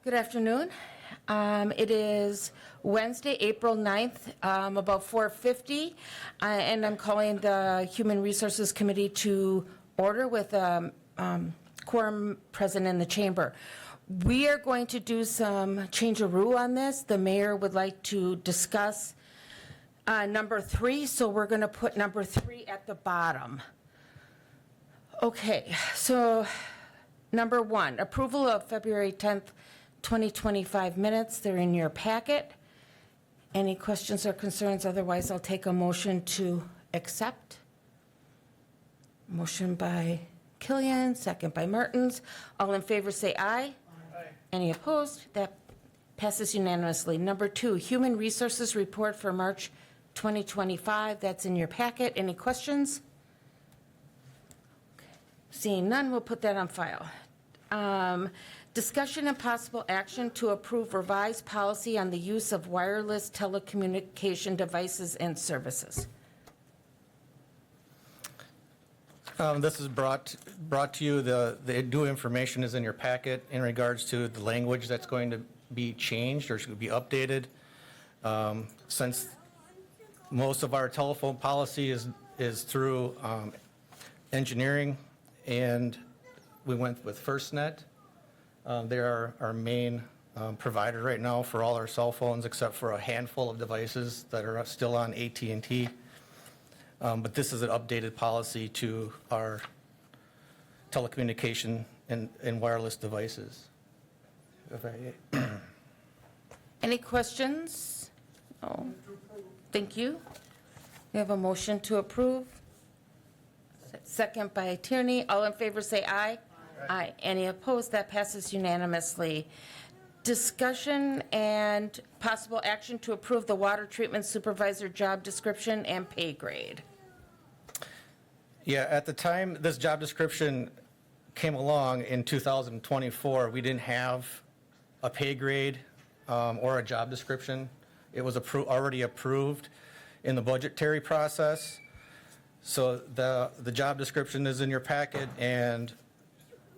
Good afternoon. It is Wednesday, April 9th, about 4:50, and I'm calling the Human Resources Committee to order with quorum present in the chamber. We are going to do some change of rule on this. The mayor would like to discuss number 3, so we're going to put number 3 at the bottom. Okay, so number 1, approval of February 10th, 2025 minutes. They're in your packet. Any questions or concerns? Otherwise, I'll take a motion to accept. Motion by Killian, second by Mertens. All in favor say aye. Aye. Any opposed? That passes unanimously. Number 2, Human Resources Report for March 2025. That's in your packet. Any questions? Okay. Seeing none, we'll put that on file. Discussion and possible action to approve revised policy on the use of wireless telecommunication devices and services. This is brought to you. The new information is in your packet in regards to the language that's going to be changed or should be updated. Since most of our telephone policy is through engineering, and we went with FirstNet. They are our main provider right now for all our cell phones, except for a handful of devices that are still on AT&T. But this is an updated policy to our telecommunication and wireless devices. Any questions? No. Thank you. We have a motion to approve. Second by Tierney. All in favor say aye. Aye. Any opposed? That passes unanimously. Discussion and possible action to approve the water treatment supervisor job description and pay grade. Yeah, at the time this job description came along in 2024, we didn't have a pay grade or a job description. It was already approved in the budgetary process. So the job description is in your packet, and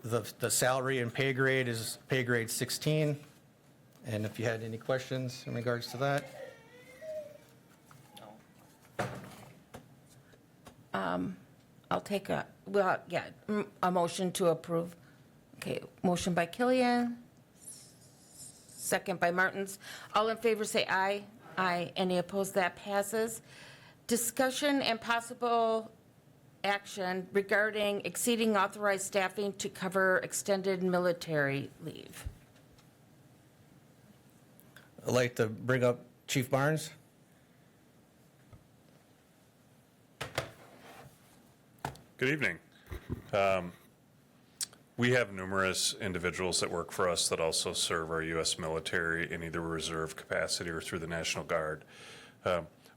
the salary and pay grade is pay grade 16. And if you had any questions in regards to that. I'll take a motion to approve. Okay, motion by Killian, second by Martins. All in favor say aye. Aye. Any opposed? That passes. Discussion and possible action regarding exceeding authorized staffing to cover extended military leave. I'd like to bring up Chief Barnes. Good evening. We have numerous individuals that work for us that also serve our U.S. military in either reserve capacity or through the National Guard.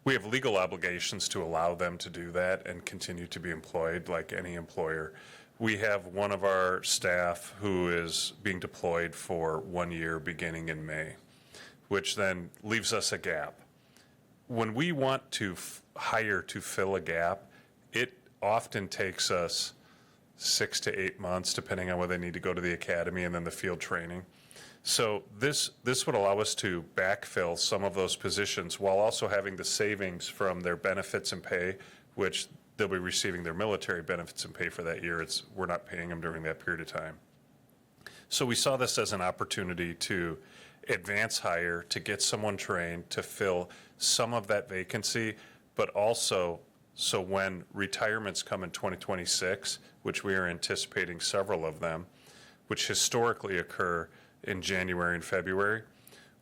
We have legal obligations to allow them to do that and continue to be employed like any employer. We have one of our staff who is being deployed for 1 year beginning in May, which then leaves us a gap. When we want to hire to fill a gap, it often takes us 6 to 8 months, depending on whether they need to go to the academy and then the field training. So this would allow us to backfill some of those positions while also having the savings from their benefits and pay, which they'll be receiving their military benefits and pay for that year. We're not paying them during that period of time. So we saw this as an opportunity to advance hire, to get someone trained, to fill some of that vacancy, but also so when retirements come in 2026, which we are anticipating several of them, which historically occur in January and February,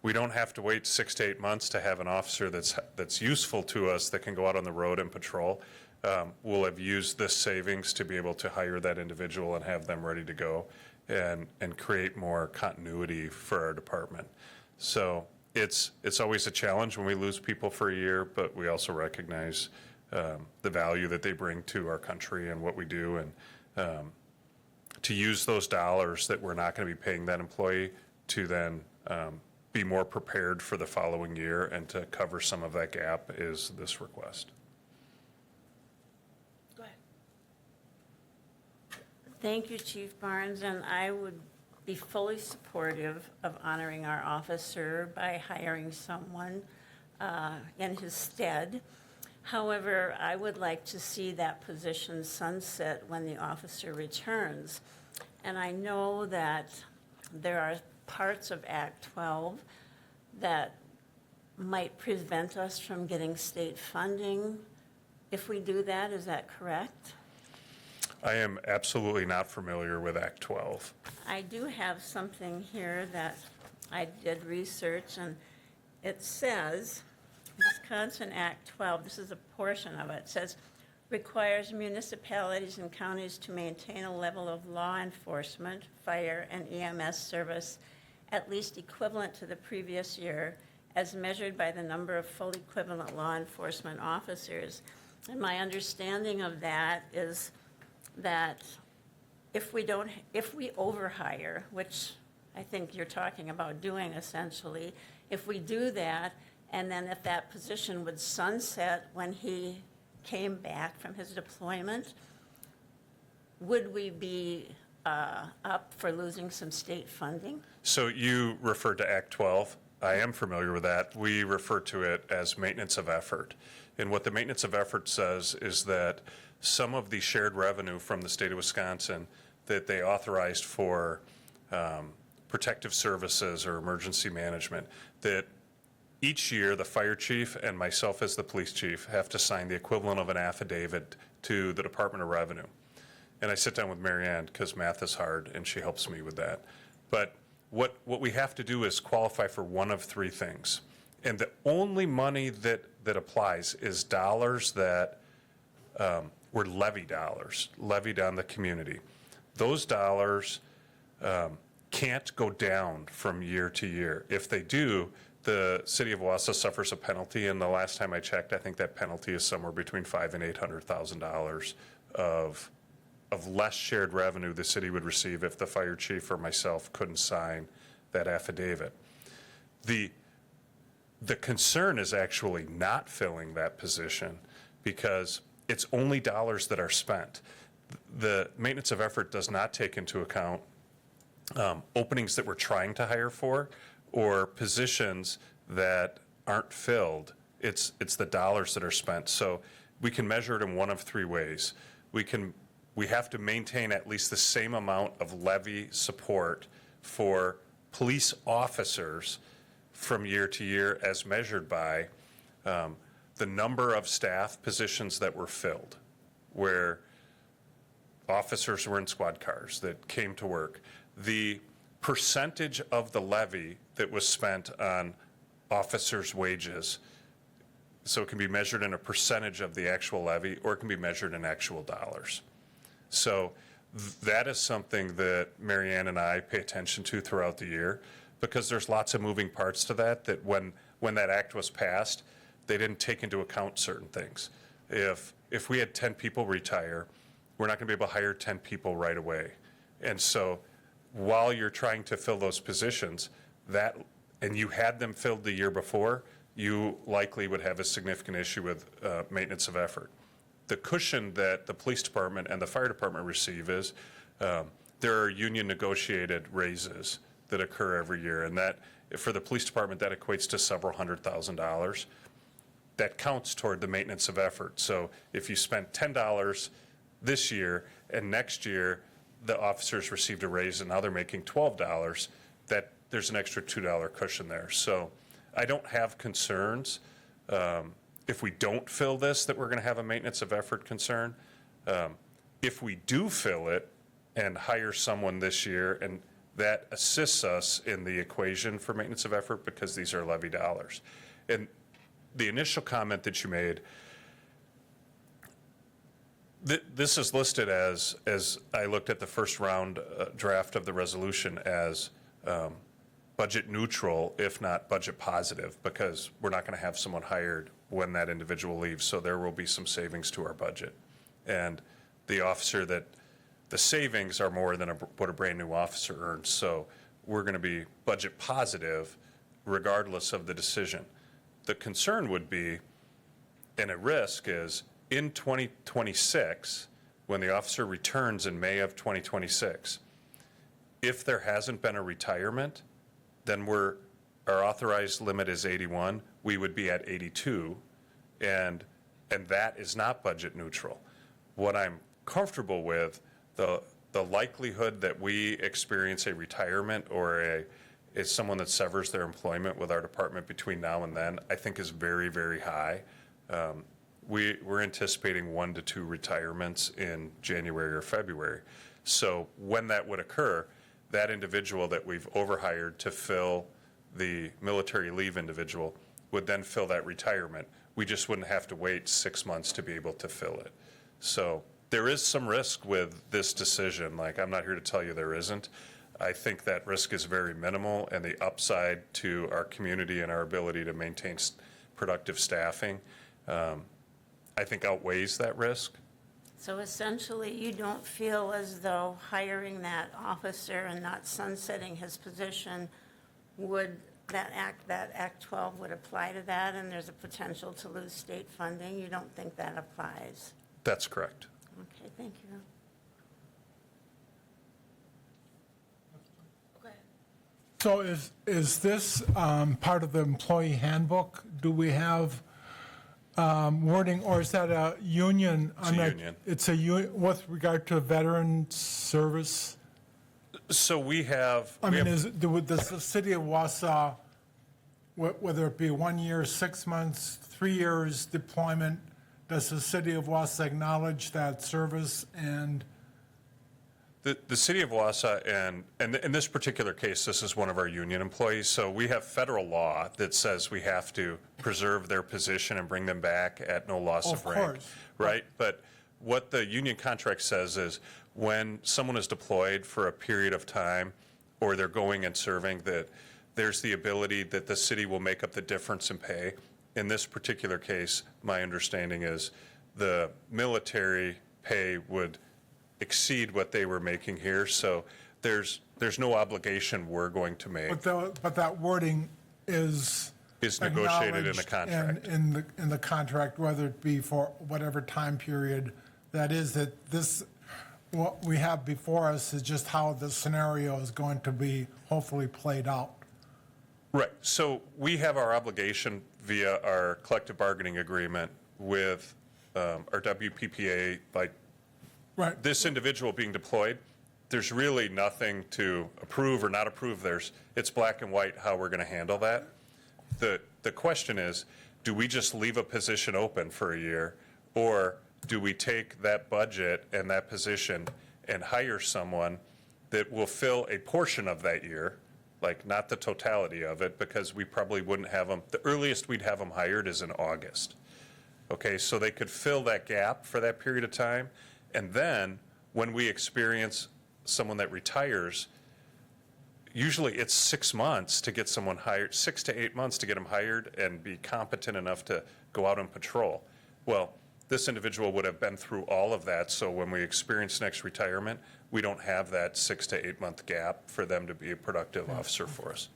we don't have to wait 6 to 8 months to have an officer that's useful to us that can go out on the road and patrol. We'll have used this savings to be able to hire that individual and have them ready to go and create more continuity for our department. So it's always a challenge when we lose people for a year, but we also recognize the value that they bring to our country and what we do, and to use those dollars that we're not going to be paying that employee to then be more prepared for the following year and to cover some of that gap is this request. Go ahead. Thank you, Chief Barnes, and I would be fully supportive of honoring our officer by hiring someone in his stead. However, I would like to see that position sunset when the officer returns. And I know that there are parts of Act 12 that might prevent us from getting state funding if we do that. Is that correct? I am absolutely not familiar with Act 12. I do have something here that I did research, and it says, Wisconsin Act 12, this is a portion of it, says, requires municipalities and counties to maintain a level of law enforcement, fire, and EMS service at least equivalent to the previous year as measured by the number of fully equivalent law enforcement officers. And my understanding of that is that if we overhire, which I think you're talking about doing essentially, if we do that, and then if that position would sunset when he came back from his deployment, would we be up for losing some state funding? So you referred to Act 12. I am familiar with that. We refer to it as maintenance of effort. And what the maintenance of effort says is that some of the shared revenue from the state of Wisconsin that they authorized for protective services or emergency management, that each year the fire chief and myself as the police chief have to sign the equivalent of an affidavit to the Department of Revenue. And I sit down with Mary Ann because math is hard and she helps me with that. But what we have to do is qualify for one of three things. And the only money that applies is dollars that were levy dollars, levied on the community. Those dollars can't go down from year to year. If they do, the city of Wausau suffers a penalty, and the last time I checked, I think that penalty is somewhere between $500,000 and $800,000 of less shared revenue the city would receive if the fire chief or myself couldn't sign that affidavit. The concern is actually not filling that position because it's only dollars that are spent. The maintenance of effort does not take into account openings that we're trying to hire for or positions that aren't filled. It's the dollars that are spent. So we can measure it in one of three ways. We have to maintain at least the same amount of levy support for police officers from year to year as measured by the number of staff positions that were filled, where officers were in squad cars that came to work. The percentage of the levy that was spent on officers' wages, so it can be measured in a percentage of the actual levy, or it can be measured in actual dollars. So that is something that Mary Ann and I pay attention to throughout the year, because there's lots of moving parts to that when that act was passed, they didn't take into account certain things. If we had 10 people retire, we're not going to be able to hire 10 people right away. And so while you're trying to fill those positions, and you had them filled the year before, you likely would have a significant issue with maintenance of effort. The cushion that the police department and the fire department receive is there are union negotiated raises that occur every year, and that for the police department that equates to several $100,000. That counts toward the maintenance of effort. So if you spent $10 this year and next year the officers received a raise and now they're making $12, that there's an extra $2 cushion there. So I don't have concerns if we don't fill this that we're going to have a maintenance of effort concern. If we do fill it and hire someone this year, and that assists us in the equation for maintenance of effort because these are levy dollars. And the initial comment that you made, this is listed as I looked at the first round draft of the resolution as budget neutral, if not budget positive, because we're not going to have someone hired when that individual leaves, so there will be some savings to our budget. And the savings are more than what a brand new officer earns, so we're going to be budget positive regardless of the decision. The concern would be, and a risk is, in 2026, when the officer returns in May of 2026, if there hasn't been a retirement, then our authorized limit is 81, we would be at 82, and that is not budget neutral. What I'm comfortable with, the likelihood that we experience a retirement or is someone that severs their employment with our department between now and then, I think is very, very high. We're anticipating 1 to 2 retirements in January or February. So when that would occur, that individual that we've overhired to fill the military leave individual would then fill that retirement. We just wouldn't have to wait 6 months to be able to fill it. So there is some risk with this decision. Like, I'm not here to tell you there isn't. I think that risk is very minimal, and the upside to our community and our ability to maintain productive staffing, I think outweighs that risk. So essentially, you don't feel as though hiring that officer and not sunsetting his position that Act 12 would apply to that, and there's a potential to lose state funding? You don't think that applies? That's correct. Okay, thank you. So is this part of the employee handbook? Do we have wording, or is that a union? It's a union. It's a union with regard to veteran service? So we have. I mean, does the city of Wausau, whether it be 1 year, 6 months, 3 years deployment, does the city of Wausau acknowledge that service? And The city of Wausau, and in this particular case, this is one of our union employees, so we have federal law that says we have to preserve their position and bring them back at no loss of rank. course. Right? But what the union contract says is when someone is deployed for a period of time, or they're going and serving, that there's the ability that the city will make up the difference in pay. In this particular case, my understanding is the military pay would exceed what they were making here, so there's no obligation we're going to make. but that wording is Negotiated in the acknowledged contract. in the contract, whether it be for whatever time period that is, that this, what we have before us is just how the scenario is going to be hopefully played out. Right, so we have our obligation via our collective bargaining agreement with our WPPA, like Right. this individual being deployed, there's really nothing to approve or not approve. It's black and white how we're going to handle that. The question is, do we just leave a position open for a year, or do we take that budget and that position and hire someone that will fill a portion of that year, like not the totality of it, because we probably wouldn't have them, the earliest we'd have them hired is in August. Okay, so they could fill that gap for that period of time. And then when we experience someone that retires, usually it's 6 months to get someone hired, 6 to 8 months to get them hired and be competent enough to go out and patrol. Well, this individual would have been through all of that, so when we experience next retirement, we don't have that 6 to 8 month gap for them to be a productive officer for us.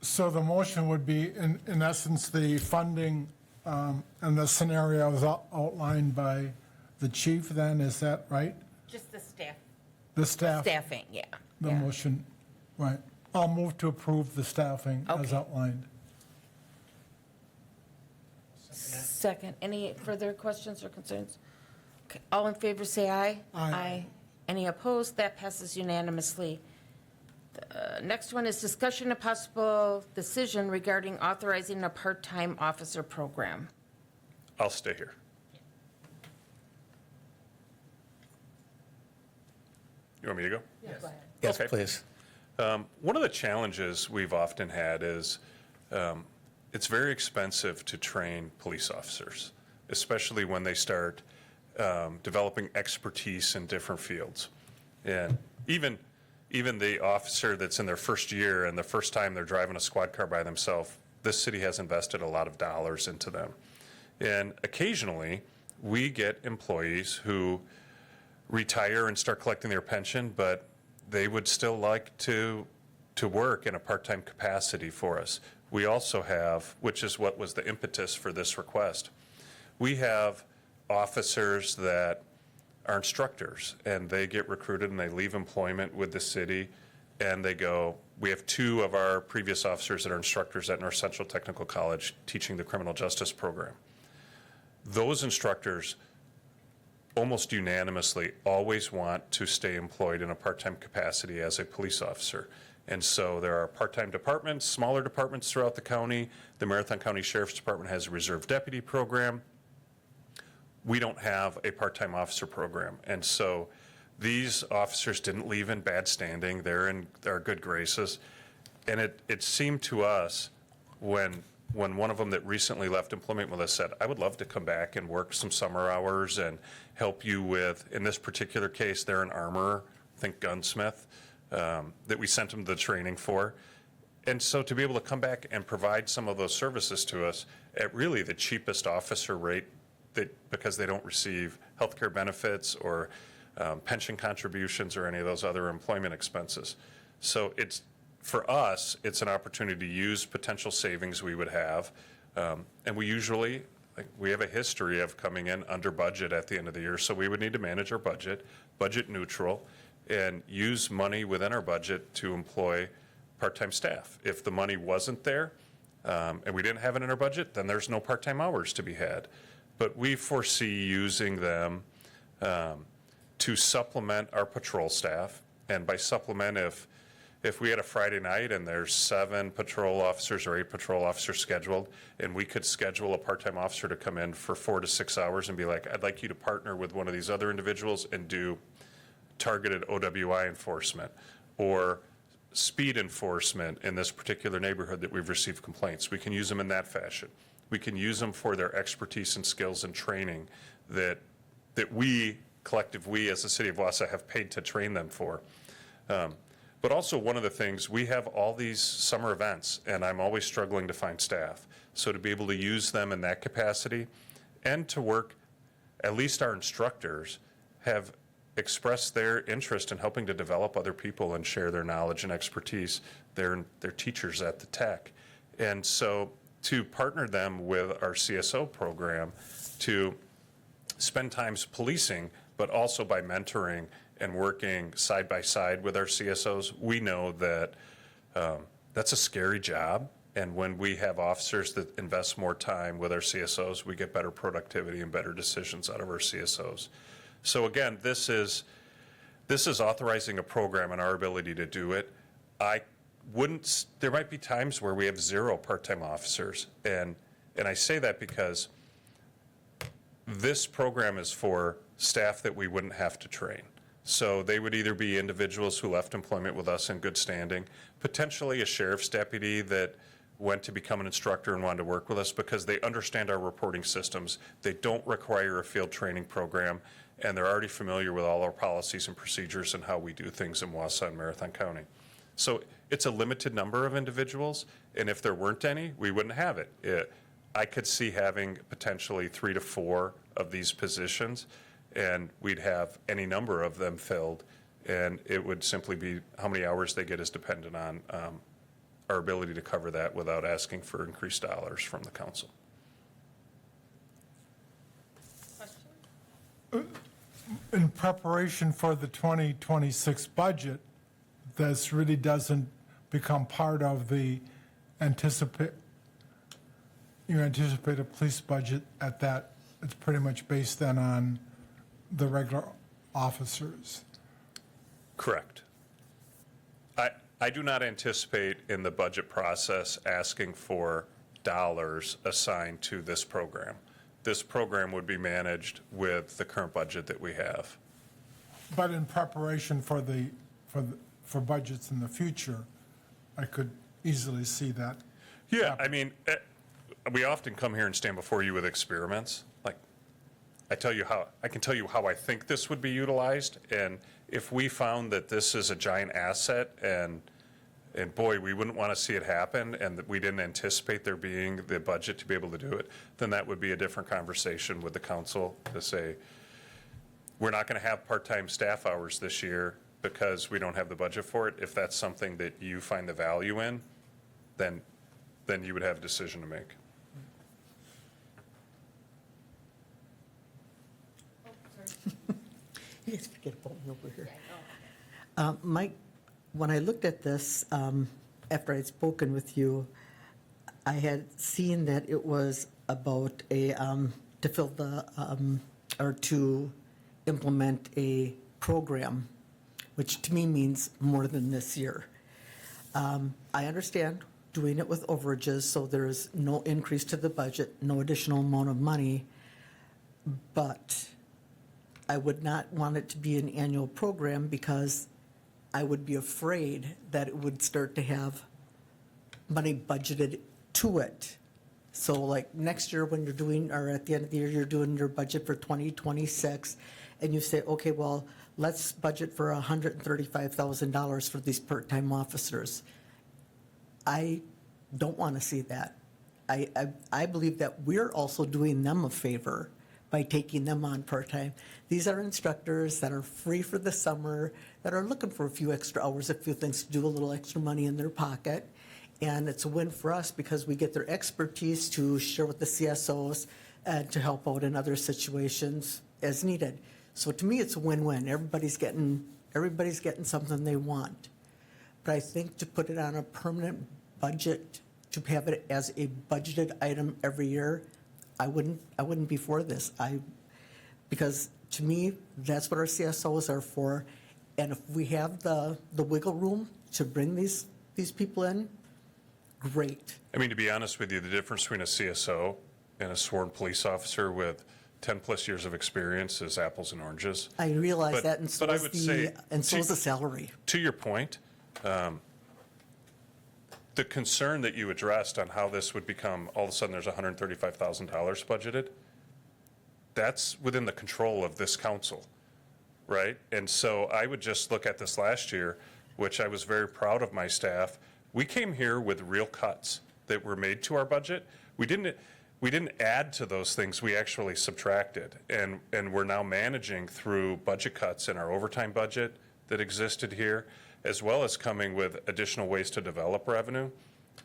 So the motion would be, in essence, the funding and the scenarios outlined by the chief then, is that right? Just the staff, The staff, staffing, yeah. the yeah. motion, right. I'll move to approve the staffing as Okay. outlined. Second, any further questions or concerns? Okay, all in favor, say aye. Aye. Any opposed? That passes unanimously. The next one is discussion of possible decision regarding authorizing a part-time officer program. I'll stay here. You want me to go? Yes, Okay. please. One of the challenges we've often had is it's very expensive to train police officers, especially when they start developing expertise in different fields. And even the officer that's in their first year and the first time they're driving a squad car by themselves, this city has invested a lot of dollars into them. And occasionally, we get employees who retire and start collecting their pension, but they would still like to work in a part-time capacity for us. We also have, which is what was the impetus for this request, we have officers that are instructors, and they get recruited and they leave employment with the city, and they go, we have 2 of our previous officers that are instructors at North Central Technical College teaching the criminal justice program. Those instructors almost unanimously always want to stay employed in a part-time capacity as a police officer. And so there are part-time departments, smaller departments throughout the county. The Marathon County Sheriff's Department has a reserve deputy program. We don't have a part-time officer program. And so these officers didn't leave in bad standing. They're in our good graces. And it seemed to us when one of them that recently left employment with us said, I would love to come back and work some summer hours and help you with, in this particular case, they're an armorer, think gunsmith, that we sent them the training for. And so to be able to come back and provide some of those services to us at really the cheapest officer rate, because they don't receive healthcare benefits or pension contributions or any of those other employment expenses. So for us, it's an opportunity to use potential savings we would have. And we usually, we have a history of coming in under budget at the end of the year. So we would need to manage our budget neutral, and use money within our budget to employ part-time staff. If the money wasn't there, and we didn't have it in our budget, then there's no part-time hours to be had. But we foresee using them to supplement our patrol staff. And by supplement, if we had a Friday night and there's 7 patrol officers or 8 patrol officers scheduled, and we could schedule a part-time officer to come in for 4 to 6 hours and be like, I'd like you to partner with one of these other individuals and do targeted OWI enforcement or speed enforcement in this particular neighborhood that we've received complaints. We can use them in that fashion. We can use them for their expertise and skills and training that we as the city of Wausau have paid to train them for. But also one of the things, we have all these summer events, and I'm always struggling to find staff. So to be able to use them in that capacity and to work, at least our instructors have expressed their interest in helping to develop other people and share their knowledge and expertise. They're teachers at the tech. And so to partner them with our CSO program to spend times policing, but also by mentoring and working side by side with our CSOs, we know that that's a scary job. And when we have officers that invest more time with our CSOs, we get better productivity and better decisions out of our CSOs. So again, this is authorizing a program and our ability to do it. There might be times where we have 0 part-time officers. And I say that because this program is for staff that we wouldn't have to train. So they would either be individuals who left employment with us in good standing, potentially a sheriff's deputy that went to become an instructor and wanted to work with us because they understand our reporting systems. They don't require a field training program, and they're already familiar with all our policies and procedures and how we do things in Wausau and Marathon County. So it's a limited number of individuals, and if there weren't any, we wouldn't have it. I could see having potentially 3 to 4 of these positions, and we'd have any number of them filled, and it would simply be how many hours they get is dependent on our ability to cover that without asking for increased dollars from the council. In preparation for the 2026 budget, this really doesn't become part of the anticipated police budget at that. It's pretty much based then on the regular officers. Correct. I do not anticipate in the budget process asking for dollars assigned to this program. This program would be managed with the current budget that we have. But in preparation for budgets in the future, I could easily see that. Yeah, I mean, we often come here and stand before you with experiments. Like, I can tell you how I think this would be utilized, and if we found that this is a giant asset and boy, we wouldn't want to see it happen and that we didn't anticipate there being the budget to be able to do it, then that would be a different conversation with the council to say, we're not going to have part-time staff hours this year because we don't have the budget for it. If that's something that you find the value in, then you would have a decision to make. You guys forget about me over here. Mike, when I looked at this, after I'd spoken with you, I had seen that it was about to fill the, or to implement a program, which to me means more than this year. I understand doing it with overages, so there's no increase to the budget, no additional amount of money, but I would not want it to be an annual program because I would be afraid that it would start to have money budgeted to it. So like next year when you're doing, or at the end of the year, you're doing your budget for 2026, and you say, okay, well, let's budget for $135,000 for these part-time officers. I don't want to see that. I believe that we're also doing them a favor by taking them on part-time. These are instructors that are free for the summer, that are looking for a few extra hours, a few things to do, a little extra money in their pocket. And it's a win for us because we get their expertise to share with the CSOs and to help out in other situations as needed. So to me, it's a win-win. Everybody's getting something they want. But I think to put it on a permanent budget, to have it as a budgeted item every year, I wouldn't be for this. Because to me, that's what our CSOs are for. And if we have the wiggle room to bring these people in, great. I mean, to be honest with you, the difference between a CSO and a sworn police officer with 10-plus years of experience is apples and oranges. I realize But- that, and so but I is would say the salary. To your point, the concern that you addressed on how this would become, all of a sudden there's $135,000 budgeted, that's within the control of this council, right? And so I would just look at this last year, which I was very proud of my staff. We came here with real cuts that were made to our budget. We didn't add to those things, we actually subtracted. And we're now managing through budget cuts in our overtime budget that existed here, as well as coming with additional ways to develop revenue.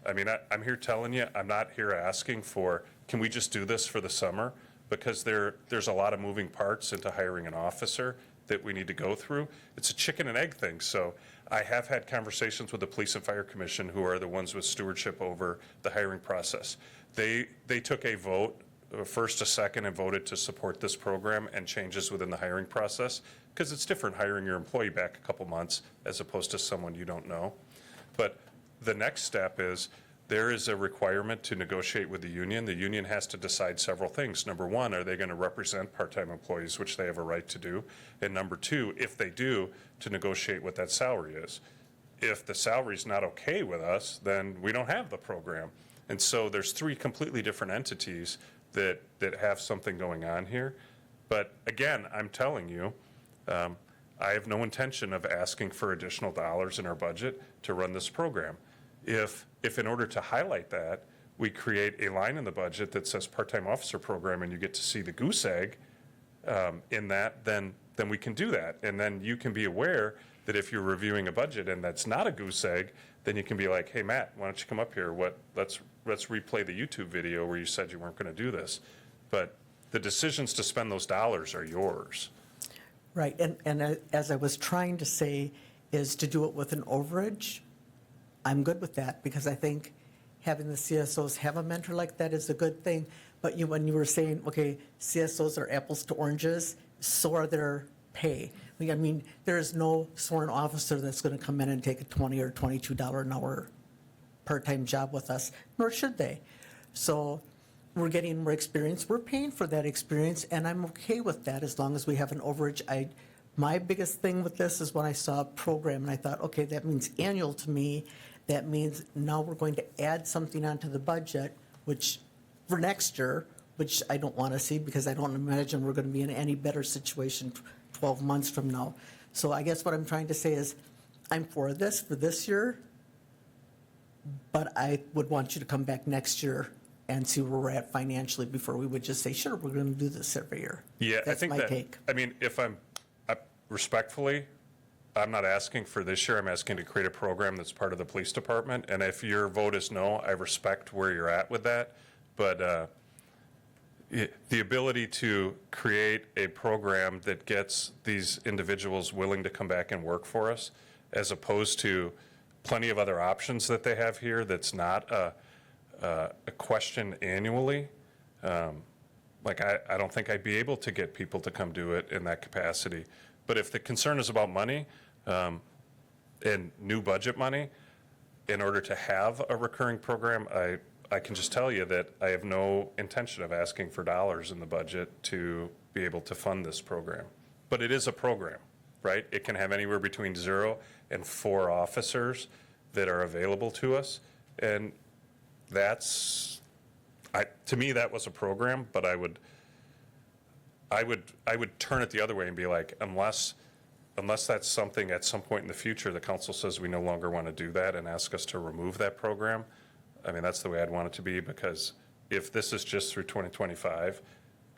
I mean, I'm here telling you, I'm not here asking for, can we just do this for the summer? Because there's a lot of moving parts into hiring an officer that we need to go through. It's a chicken and egg thing. So I have had conversations with the Police and Fire Commission, who are the ones with stewardship over the hiring process. They took a vote, first to second, and voted to support this program and changes within the hiring process, because it's different hiring your employee back a couple months as opposed to someone you don't know. But the next step is there is a requirement to negotiate with the union. The union has to decide several things. Number one, are they going to represent part-time employees, which they have a right to do? And number two, if they do, to negotiate what that salary is. If the salary is not okay with us, then we don't have the program. And so there's three completely different entities that have something going on here. But again, I'm telling you, I have no intention of asking for additional dollars in our budget to run this program. If in order to highlight that, we create a line in the budget that says part-time officer program, and you get to see the goose egg in that, then we can do that. And then you can be aware that if you're reviewing a budget and that's not a goose egg, then you can be like, hey, Matt, why don't you come up here? Let's replay the YouTube video where you said you weren't going to do this. But the decisions to spend those dollars are yours. Right, and as I was trying to say, is to do it with an overage. I'm good with that, because I think having the CSOs have a mentor like that is a good thing. But when you were saying, okay, CSOs are apples to oranges, so are their pay. I mean, there is no sworn officer that's going to come in and take a $20 or $22 an hour part-time job with us, nor should they. So we're getting more experience. We're paying for that experience, and I'm okay with that as long as we have an overage. My biggest thing with this is when I saw a program and I thought, okay, that means annual to me. That means now we're going to add something onto the budget, which for next year, which I don't want to see, because I don't imagine we're going to be in any better situation 12 months from now. So I guess what I'm trying to say is I'm for this year, but I would want you to come back next year and see where we're at financially before we would just say, sure, we're going to do this every year. Yeah, I That's think my that, take. I mean, respectfully, I'm not asking for this year. I'm asking to create a program that's part of the police department. And if your vote is no, I respect where you're at with that. But the ability to create a program that gets these individuals willing to come back and work for us, as opposed to plenty of other options that they have here that's not a question annually. Like, I don't think I'd be able to get people to come do it in that capacity. But if the concern is about money and new budget money, in order to have a recurring program, I can just tell you that I have no intention of asking for dollars in the budget to be able to fund this program. But it is a program, right? It can have anywhere between 0 and 4 officers that are available to us. And that's, to me, that was a program, but I would turn it the other way and be like, unless that's something at some point in the future, the council says we no longer want to do that and ask us to remove that program, I mean, that's the way I'd want it to be, because if this is just through 2025,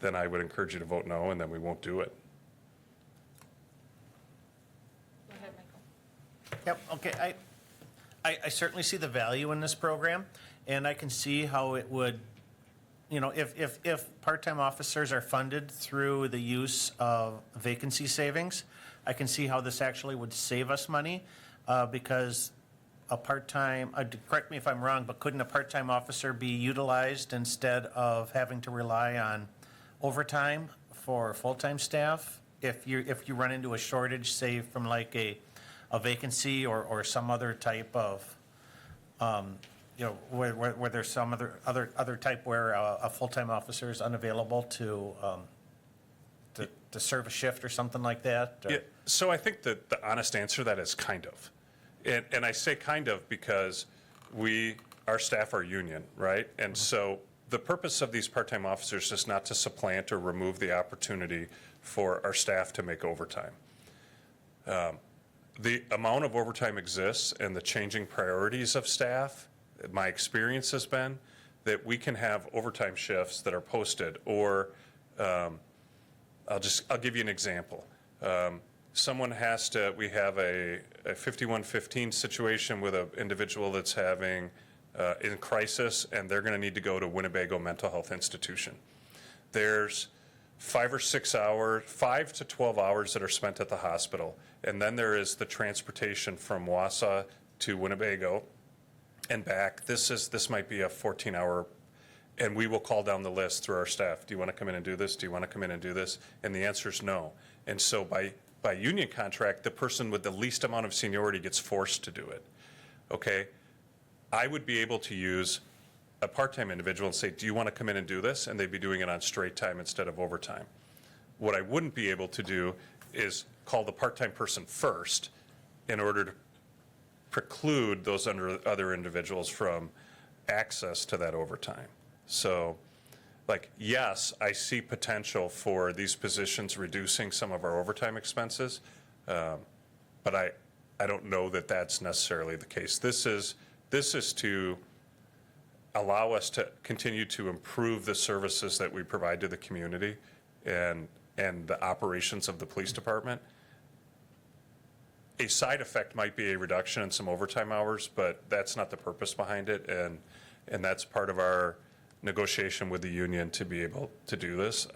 then I would encourage you to vote no, and then we won't do it. Go ahead, Michael. Yep, okay, I certainly see the value in this program, and I can see how it would, you know, if part-time officers are funded through the use of vacancy savings, I can see how this actually would save us money, because a part-time, correct me if I'm wrong, but couldn't a part-time officer be utilized instead of having to rely on overtime for full-time staff? If you run into a shortage, say from like a vacancy or some other type of, you know, where there's some other type where a full-time officer is unavailable to serve a shift or something like that? Or? Yeah, so I think that the honest answer to that is kind of. And I say kind of because our staff are union, right? And so the purpose of these part-time officers is not to supplant or remove the opportunity for our staff to make overtime. The amount of overtime exists and the changing priorities of staff, my experience has been that we can have overtime shifts that are posted, or I'll give you an example. Someone we have a 5115 situation with an individual that's having in crisis, and they're going to need to go to Winnebago Mental Health Institution. There's 5 to 12 hours that are spent at the hospital, and then there is the transportation from Wausau to Winnebago and back. This might be a 14-hour, and we will call down the list through our staff. Do you want to come in and do this? Do you want to come in and do this? And the answer is no. And so by union contract, the person with the least amount of seniority gets forced to do it, okay? I would be able to use a part-time individual and say, do you want to come in and do this? And they'd be doing it on straight time instead of overtime. What I wouldn't be able to do is call the part-time person first in order to preclude those other individuals from access to that overtime. So, like, yes, I see potential for these positions reducing some of our overtime expenses, but I don't know that that's necessarily the case. This is to allow us to continue to improve the services that we provide to the community and the operations of the police department. A side effect might be a reduction in some overtime hours, but that's not the purpose behind it, and that's part of our negotiation with the union to be able to do this.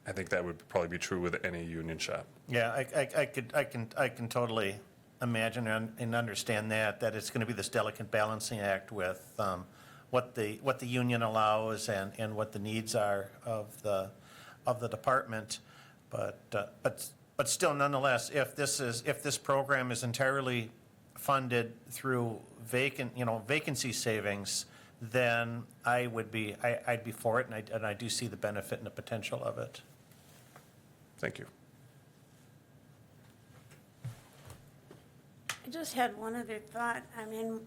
I think that would probably be true with any union shop. Yeah, I can totally imagine and understand that it's going to be this delicate balancing act with what the union allows and what the needs are of the department, but still, nonetheless, if this program is entirely funded through vacancy savings, then I'd be for it, and I do see the benefit and the potential of it. Thank you. I just had one other thought. I mean,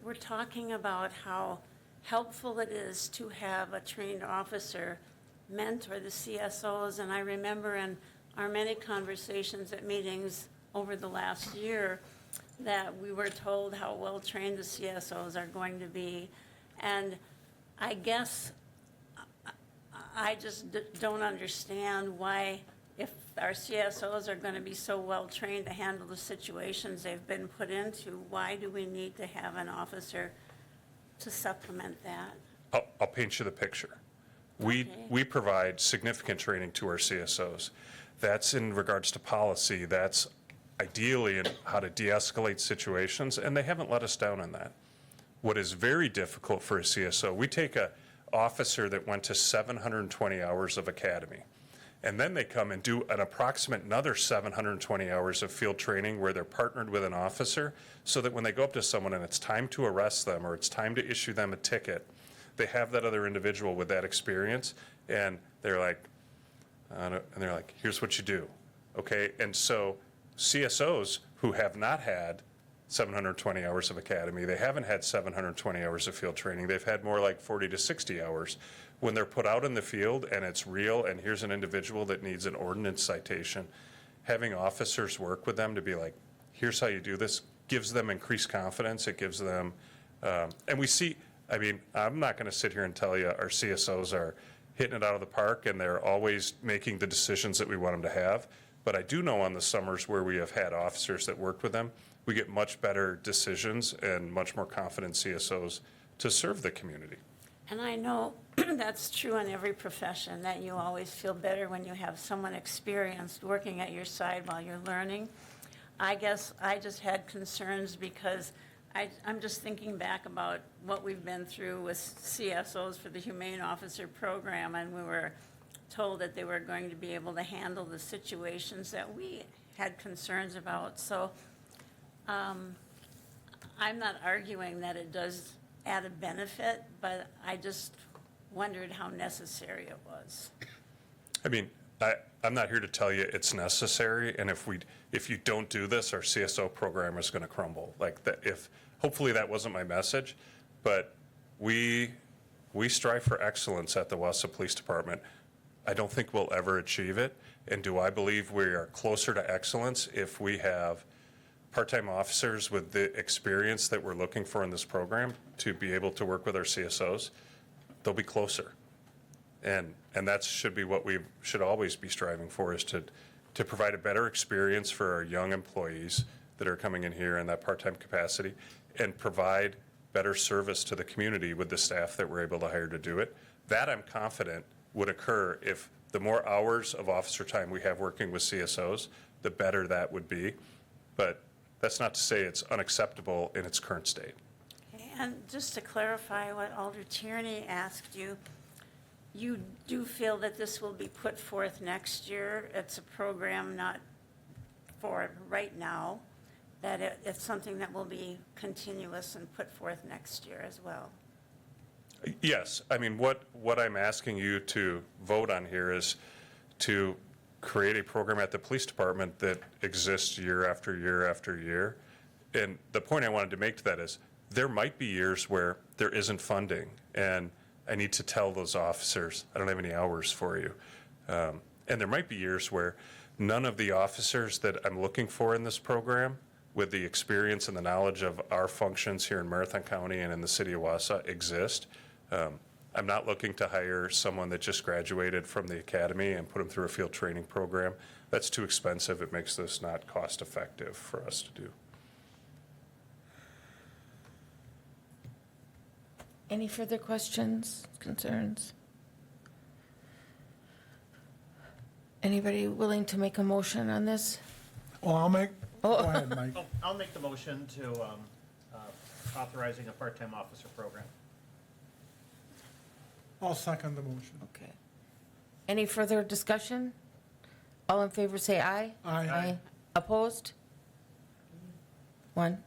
we're talking about how helpful it is to have a trained officer mentor the CSOs, and I remember in our many conversations at meetings over the last year that we were told how well-trained the CSOs are going to be. And I guess I just don't understand why, if our CSOs are going to be so well-trained to handle the situations they've been put into, why do we need to have an officer to supplement that? I'll paint you the picture. We provide significant training to our CSOs. That's in regards to policy, that's ideally in how to de-escalate situations, and they haven't let us down on that. What is very difficult for a CSO, we take a officer that went to 720 hours of academy, and then they come and do an approximate another 720 hours of field training where they're partnered with an officer, so that when they go up to someone and it's time to arrest them or it's time to issue them a ticket, they have that other individual with that experience, and they're like, here's what you do, okay? And so CSOs who have not had 720 hours of academy, they haven't had 720 hours of field training, they've had more like 40 to 60 hours. When they're put out in the field and it's real, and here's an individual that needs an ordinance citation, having officers work with them to be like, here's how you do this, gives them increased confidence, it gives them, and we see, I mean, I'm not gonna sit here and tell you our CSOs are hitting it out of the park and they're always making the decisions that we want them to have, but I do know on the summers where we have had officers that worked with them, we get much better decisions and much more confident CSOs to serve the community. And I know that's true in every profession, that you always feel better when you have someone experienced working at your side while you're learning. I guess I just had concerns because I'm just thinking back about what we've been through with CSOs for the Humane Officer Program, and we were told that they were going to be able to handle the situations that we had concerns about. So I'm not arguing that it does add a benefit, but I just wondered how necessary it was. I mean, I'm not here to tell you it's necessary, and if you don't do this, our CSO program is going to crumble. Like that, hopefully that wasn't my message, but we strive for excellence at the Wausau Police Department. I don't think we'll ever achieve it, and do I believe we are closer to excellence if we have part-time officers with the experience that we're looking for in this program to be able to work with our CSOs? They'll be closer. And that should be what we should always be striving for, is to provide a better experience for our young employees that are coming in here in that part-time capacity, and provide better service to the community with the staff that we're able to hire to do it. That, I'm confident, would occur if the more hours of officer time we have working with CSOs, the better that would be. But that's not to say it's unacceptable in its current state. Okay, and just to clarify what Alder Tierney asked you, you do feel that this will be put forth next year? It's a program not for right now, that it's something that will be continuous and put forth next year as well? Yes, I mean, what I'm asking you to vote on here is to create a program at the police department that exists year after year after year. And the point I wanted to make to that is, there might be years where there isn't funding, and I need to tell those officers, I don't have any hours for you. And there might be years where none of the officers that I'm looking for in this program, with the experience and the knowledge of our functions here in Marathon County and in the city of Wausau, exist. I'm not looking to hire someone that just graduated from the academy and put them through a field training program. That's too expensive. It makes this not cost effective for us to do. Any further questions, concerns? Anybody willing to make a motion on this? Well, go ahead, Mike. I'll make the motion to authorizing a part-time officer program. I'll second the motion. Okay. Any further discussion? All in favor, say aye. Aye. Opposed? 1,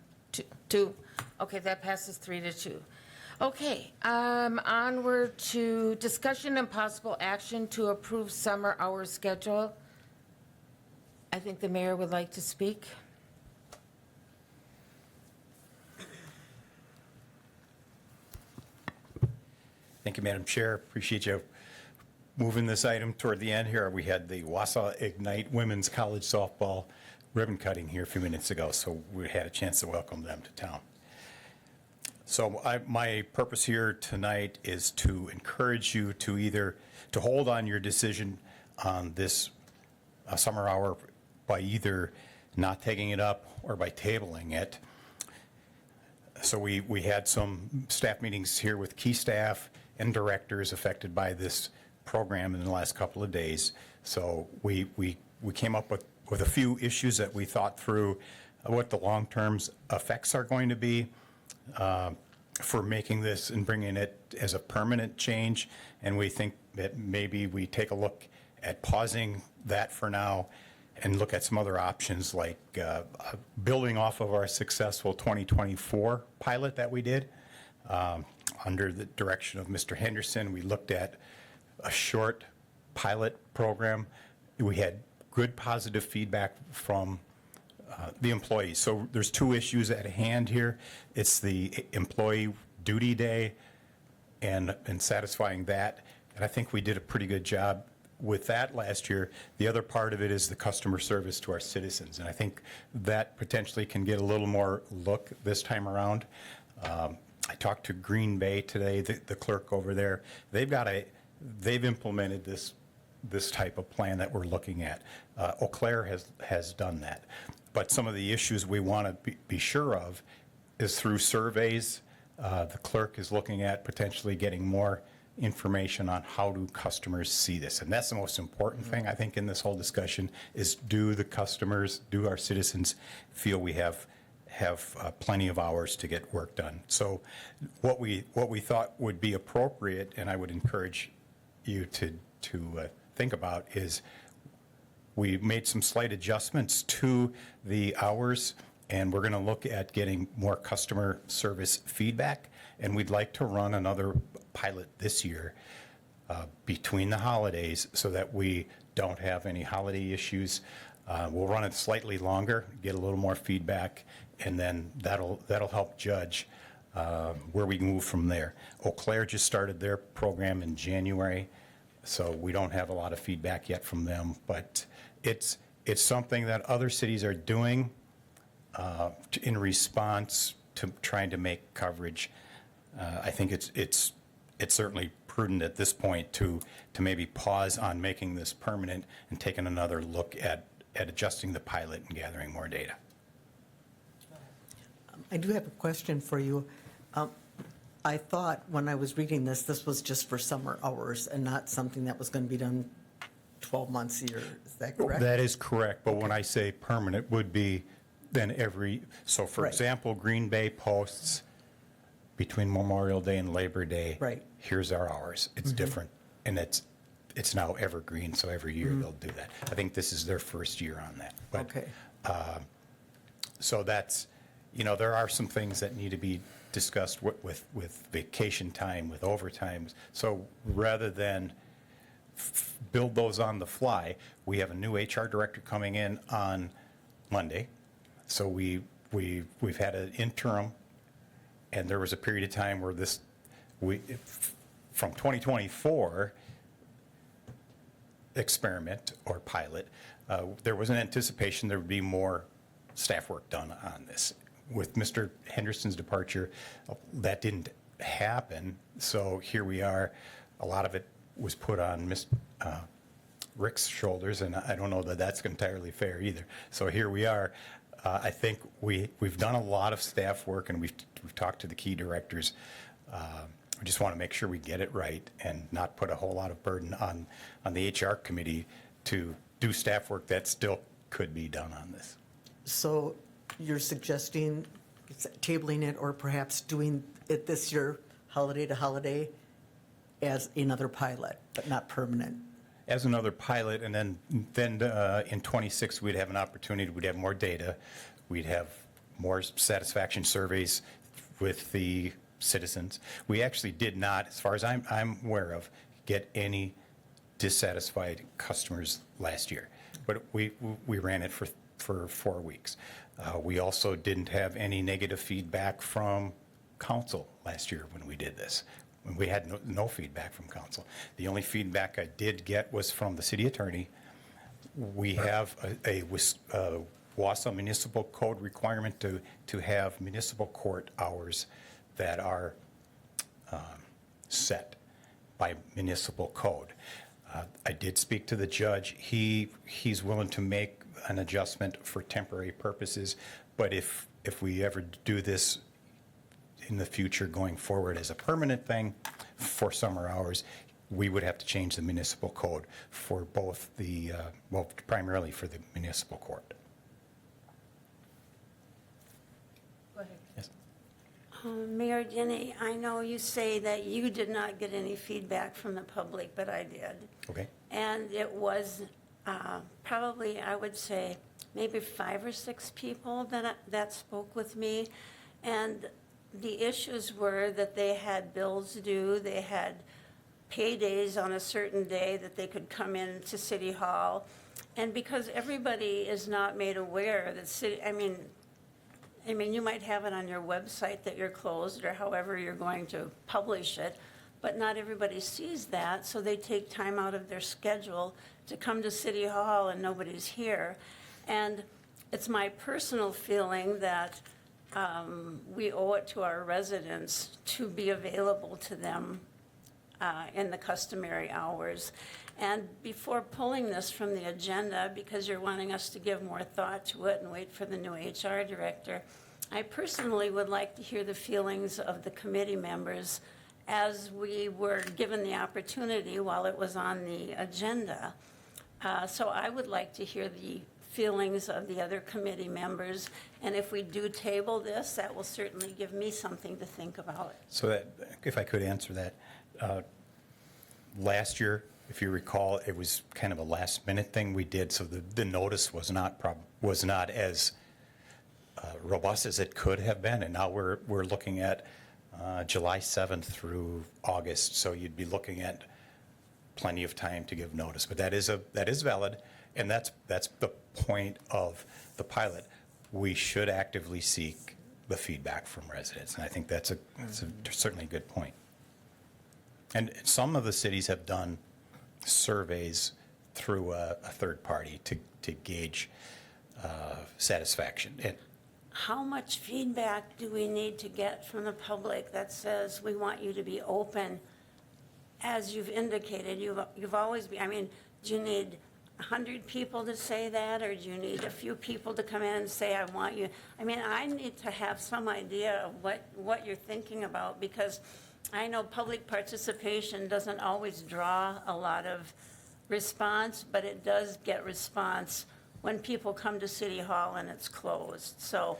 2. Okay, that passes 3-2. Okay, onward to discussion and possible action to approve summer hour schedule. I think the mayor would like to speak. Thank you, Madam Chair. Appreciate you moving this item toward the end here. We had the Wausau Ignite Women's College Softball ribbon cutting here a few minutes ago, so we had a chance to welcome them to town. So my purpose here tonight is to encourage you to either to hold on your decision on this summer hour by either not taking it up or by tabling it. So we had some staff meetings here with key staff and directors affected by this program in the last couple of days. So we came up with a few issues that we thought through what the long-term effects are going to be for making this and bringing it as a permanent change. And we think that maybe we take a look at pausing that for now and look at some other options like building off of our successful 2024 pilot that we did. Under the direction of Mr. Henderson, we looked at a short pilot program. We had good positive feedback from the employees. So there's two issues at hand here. It's the employee duty day and satisfying that. And I think we did a pretty good job with that last year. The other part of it is the customer service to our citizens. And I think that potentially can get a little more look this time around. I talked to Green Bay today, the clerk over there. They've implemented this type of plan that we're looking at. Eau Claire has done that. But some of the issues we want to be sure of is through surveys. The clerk is looking at potentially getting more information on how do customers see this. And that's the most important thing, I think, in this whole discussion is do our citizens feel we have plenty of hours to get work done. So what we thought would be appropriate, and I would encourage you to think about, is we made some slight adjustments to the hours, and we're going to look at getting more customer service feedback, and we'd like to run another pilot this year between the holidays so that we don't have any holiday issues. We'll run it slightly longer, get a little more feedback, and then that'll help judge where we move from there. Eau Claire just started their program in January, so we don't have a lot of feedback yet from them, but it's something that other cities are doing in response to trying to make coverage. I think it's certainly prudent at this point to maybe pause on making this permanent and taking another look at adjusting the pilot and gathering more data. I do have a question for you. I thought when I was reading this was just for summer hours and not something that was going to be done 12 months a year. Is that correct? That is correct, but when I say permanent, would be then so for Right. example, Green Bay posts between Memorial Day and Labor Day. Right. Here's our hours. It's different, and it's now evergreen, so every year they'll do that. I think this is their first year on that. But, Okay. So that's, there are some things that need to be discussed with vacation time, with overtimes. So rather than build those on the fly, we have a new HR director coming in on Monday. So we've had an interim, and there was a period of time where from 2024 experiment or pilot, there was an anticipation there would be more staff work done on this. With Mr. Henderson's departure, that didn't happen. So here we are. A lot of it was put on Rick's shoulders, and I don't know that that's entirely fair either. So here we are. I think we've done a lot of staff work, and we've talked to the key directors. We just want to make sure we get it right and not put a whole lot of burden on the HR committee to do staff work that still could be done on this. So you're suggesting tabling it or perhaps doing it this year, holiday to holiday, as another pilot, but not permanent? As another pilot, and then in 26, we'd have an opportunity, we'd have more data, we'd have more satisfaction surveys with the citizens. We actually did not, as far as I'm aware of, get any dissatisfied customers last year, but we ran it for 4 weeks. We also didn't have any negative feedback from council last year when we did this. We had no feedback from council. The only feedback I did get was from the city attorney. We have a Wausau Municipal Code requirement to have municipal court hours that are set by municipal code. I did speak to the judge. He's willing to make an adjustment for temporary purposes, but if we ever do this in the future going forward as a permanent thing for summer hours, we would have to change the municipal code for both the, well, primarily for the municipal court. Go ahead. Yes. Mayor Jenny, I know you say that you did not get any feedback from the public, but I did. Okay. And it was probably, I would say, maybe 5 or 6 people that spoke with me. And the issues were that they had bills due, they had paydays on a certain day that they could come in to City Hall. And because everybody is not made aware that I mean, you might have it on your website that you're closed or however you're going to publish it, but not everybody sees that, so they take time out of their schedule to come to City Hall and nobody's here. And it's my personal feeling that we owe it to our residents to be available to them in the customary hours. And before pulling this from the agenda, because you're wanting us to give more thought to it and wait for the new HR director, I personally would like to hear the feelings of the committee members as we were given the opportunity while it was on the agenda. So I would like to hear the feelings of the other committee members, and if we do table this, that will certainly give me something to think about. So that, if I could answer that, last year, if you recall, it was kind of a last-minute thing we did, so the notice was not as robust as it could have been, and now we're looking at July 7th through August, so you'd be looking at plenty of time to give notice. But that is valid, and that's the point of the pilot. We should actively seek the feedback from residents, and I think that's certainly a good point. And some of the cities have done surveys through a third party to gauge satisfaction. How much feedback do we need to get from the public that says we want you to be open? As you've indicated, you've always been, I mean, do you need 100 people to say that, or do you need a few people to come in and say, I want you? I mean, I need to have some idea of what you're thinking about, because I know public participation doesn't always draw a lot of response, but it does get response when people come to City Hall and it's closed. So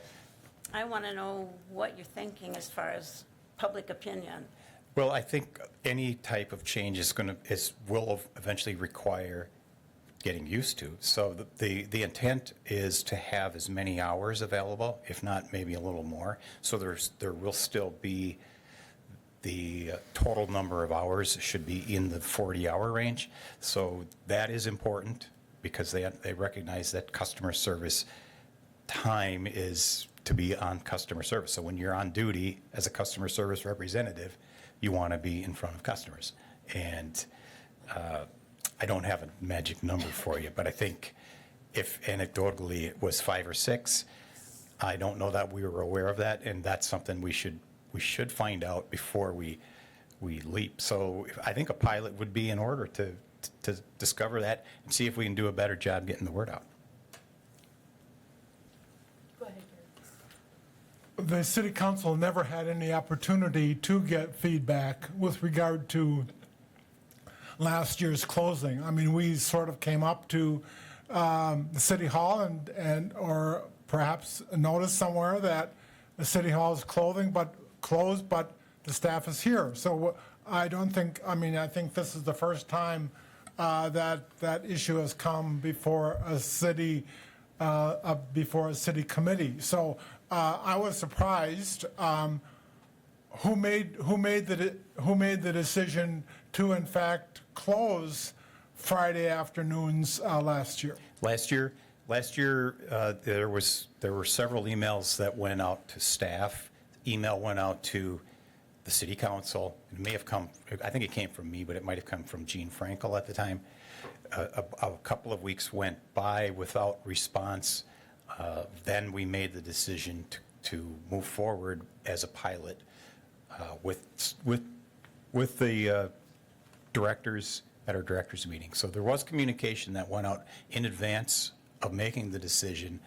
I want to know what you're thinking as far as public opinion. Well, I think any type of change will eventually require getting used to. So the intent is to have as many hours available, if not maybe a little more. So there will still be the total number of hours should be in the 40-hour range. So that is important because they recognize that customer service time is to be on customer service. So when you're on duty as a customer service representative, you want to be in front of customers. And I don't have a magic number for you, but I think if anecdotally it was 5 or 6, I don't know that we were aware of that, and that's something we should find out before we leap. So I think a pilot would be in order to discover that and see if we can do a better job getting the word out. Go ahead, Gary. The city council never had any opportunity to get feedback with regard to last year's closing. I mean, we sort of came up to the city hall or perhaps noticed somewhere that the city hall is closed, but the staff is here. So I think this is the first time that issue has come before a city committee. So I was surprised. Who made the decision to in fact close Friday afternoons last year? Last year, there were several emails that went out to staff. Email went out to the city council. It may have come, I think it came from me, but it might have come from Gene Frankel at the time. A couple of weeks went by without response. Then we made the decision to move forward as a pilot with the directors at our directors meeting. So there was communication that went out in advance of making the decision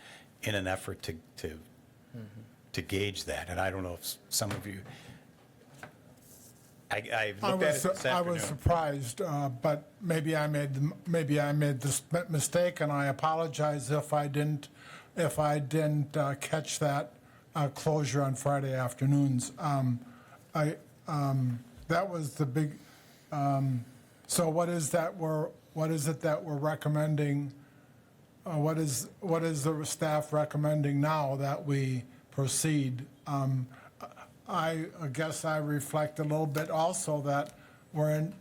in an effort to gauge that. And I don't know if some of you, I I looked at it was, this I was afternoon. surprised, but maybe I made this mistake, and I apologize if I didn't catch that closure on Friday afternoons. That was the big, so what is it that we're recommending? What is the staff recommending now that we proceed? I guess I reflect a little bit also that we're in,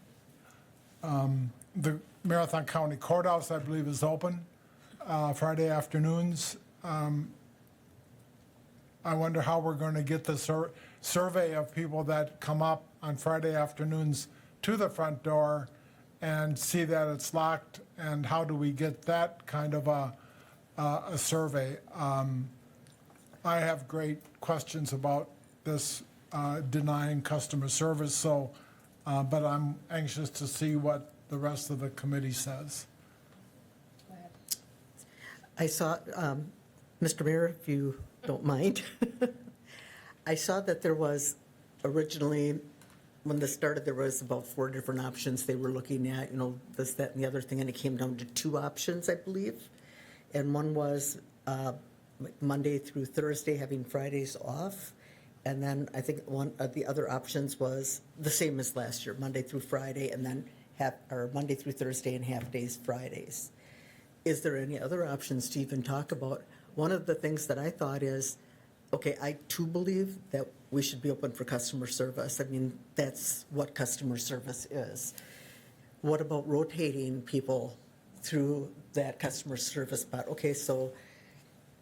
the Marathon County Courthouse, I believe, is open Friday afternoons. I wonder how we're going to get the survey of people that come up on Friday afternoons to the front door and see that it's locked, and how do we get that kind of a survey? I have great questions about this denying customer service, so, but I'm anxious to see what the rest of the committee says. I saw, Mr. Mayor, if you don't mind, I saw that there was originally, when this started, there was about 4 different options they were looking at, this, that, and the other thing, and it came down to 2 options, I believe. And one was Monday through Thursday, having Fridays off. And then I think one of the other options was the same as last year, Monday through Friday, and then Monday through Thursday and half days Fridays. Is there any other options to even talk about? One of the things that I thought is, okay, I too believe that we should be open for customer service. I mean, that's what customer service is. What about rotating people through that customer service spot? Okay, so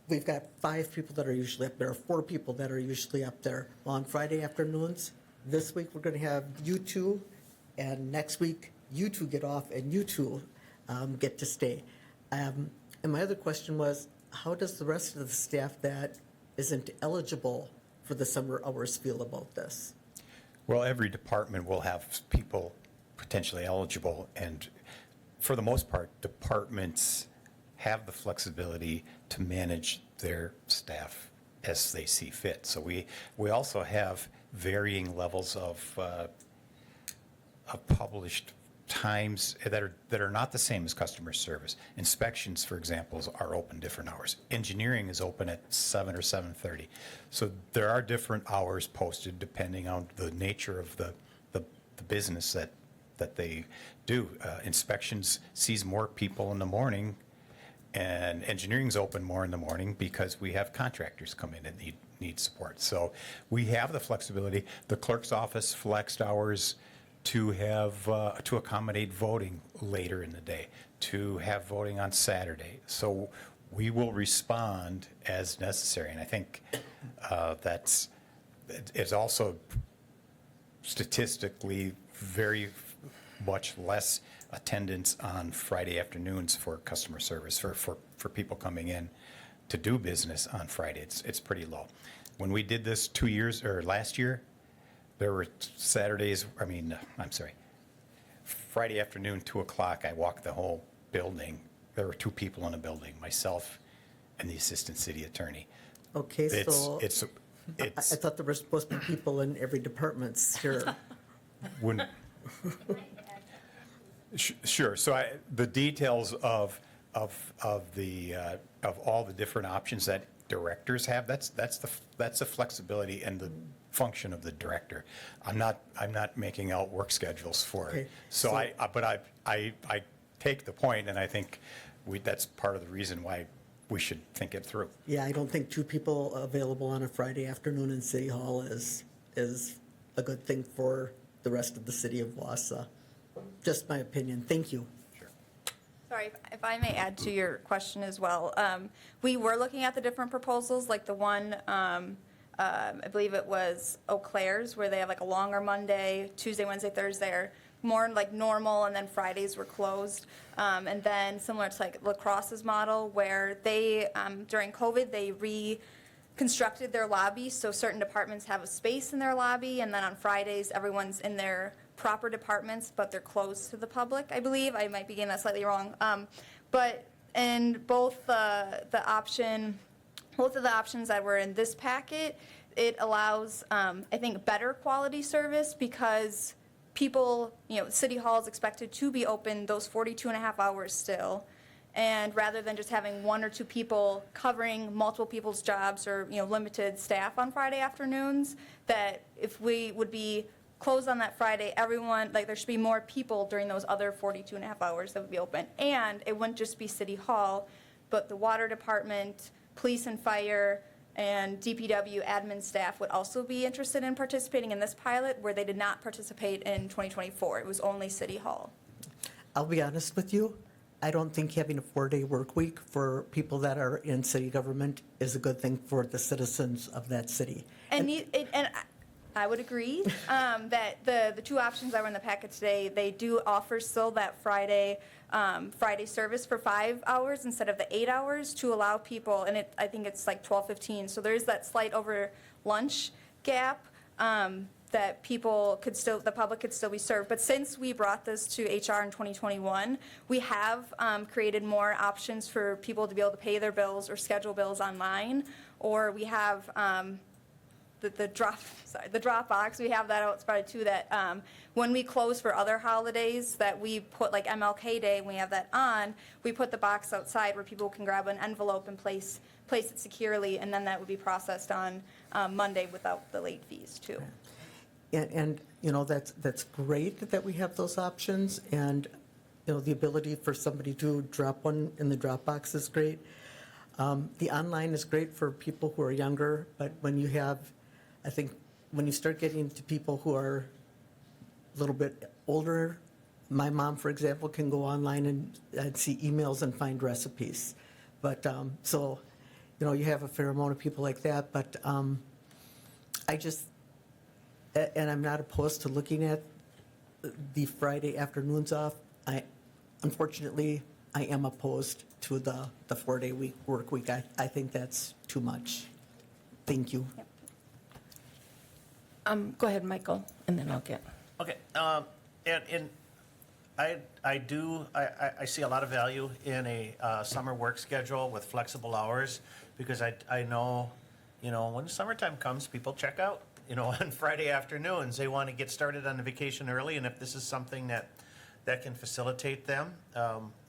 we've got 5 people that are usually up there, 4 people that are usually up there. Well, on Friday afternoons, this week we're going to have you 2, and next week you 2 get off and you 2 get to stay. And my other question was, how does the rest of the staff that isn't eligible for the summer hours feel about this? Well, every department will have people potentially eligible, and for the most part, departments have the flexibility to manage their staff as they see fit. So we also have varying levels of published times that are not the same as customer service. Inspections, for example, are open different hours. Engineering is open at 7 or 7:30. So there are different hours posted depending on the nature of the business that they do. Inspections sees more people in the morning, and engineering's open more in the morning because we have contractors come in and need support. So we have the flexibility. The clerk's office flexed hours to have to accommodate voting later in the day, to have voting on Saturday. So we will respond as necessary, and I think it's also statistically very much less attendance on Friday afternoons for customer service, for people coming in to do business on Friday. It's pretty low. When we did this last year, there were Friday afternoon, 2 o'clock, I walked the whole building. There were 2 people in the building, myself and the assistant city attorney. Okay, so I It's thought there were supposed to be people in every department here. when, sure. So the details of all the different options that directors have, that's the flexibility and the function of the director. I'm not making out work schedules for it. Okay, So I take the point, and I think that's part of the reason why we should think it through. Yeah, I don't think 2 people available on a Friday afternoon in City Hall is a good thing for the rest of the city of Wausau. Just my opinion. Thank you. Sorry, if I may add to your question as well. We were looking at the different proposals, like the one, I believe it was Eau Claire's, where they have like a longer Monday, Tuesday, Wednesday, Thursday, or more like normal, and then Fridays were closed. And then similar to like La Crosse's model, where they, during COVID, they reconstructed their lobby, so certain departments have a space in their lobby, and then on Fridays, everyone's in their proper departments, but they're closed to the public, I believe. I might be getting that slightly wrong. But in both of the options that were in this packet, it allows, I think, better quality service because people, City Hall is expected to be open those 42 and a half hours still. And rather than just having one or two people covering multiple people's jobs or, limited staff on Friday afternoons, that if we would be closed on that Friday, everyone, there should be more people during those other 42 and a half hours that would be open. And it wouldn't just be City Hall, but the water department, police and fire, and DPW admin staff would also be interested in participating in this pilot, where they did not participate in 2024. It was only City Hall. I'll be honest with you, I don't think having a 4-day work week for people that are in city government is a good thing for the citizens of that city. And I would agree that the two options that were in the packet today, they do offer still that Friday service for 5 hours instead of the 8 hours to allow people, and I think it's like 12:15. So there's that slight over lunch gap that the public could still be served. But since we brought this to HR in 2021, we have created more options for people to be able to pay their bills or schedule bills online, or we have the Dropbox, we have that outside too, that when we close for other holidays, that we put, like MLK Day, when we have that on, we put the box outside where people can grab an envelope and place it securely, and then that would be processed on Monday without the late fees too. And that's great that we have those options, and, the ability for somebody to drop one in the Dropbox is great. The online is great for people who are younger, but when you start getting to people who are a little bit older, my mom, for example, can go online and see emails and find recipes. But, so, you have a fair amount of people like that, but and I'm not opposed to looking at the Friday afternoons off. Unfortunately, I am opposed to the 4-day work week. I think that's too much. Thank you. Go ahead, Michael, and then I'll get. Okay, and I see a lot of value in a summer work schedule with flexible hours, because I know, when summertime comes, people check out, on Friday afternoons. They want to get started on the vacation early, and if this is something that can facilitate them,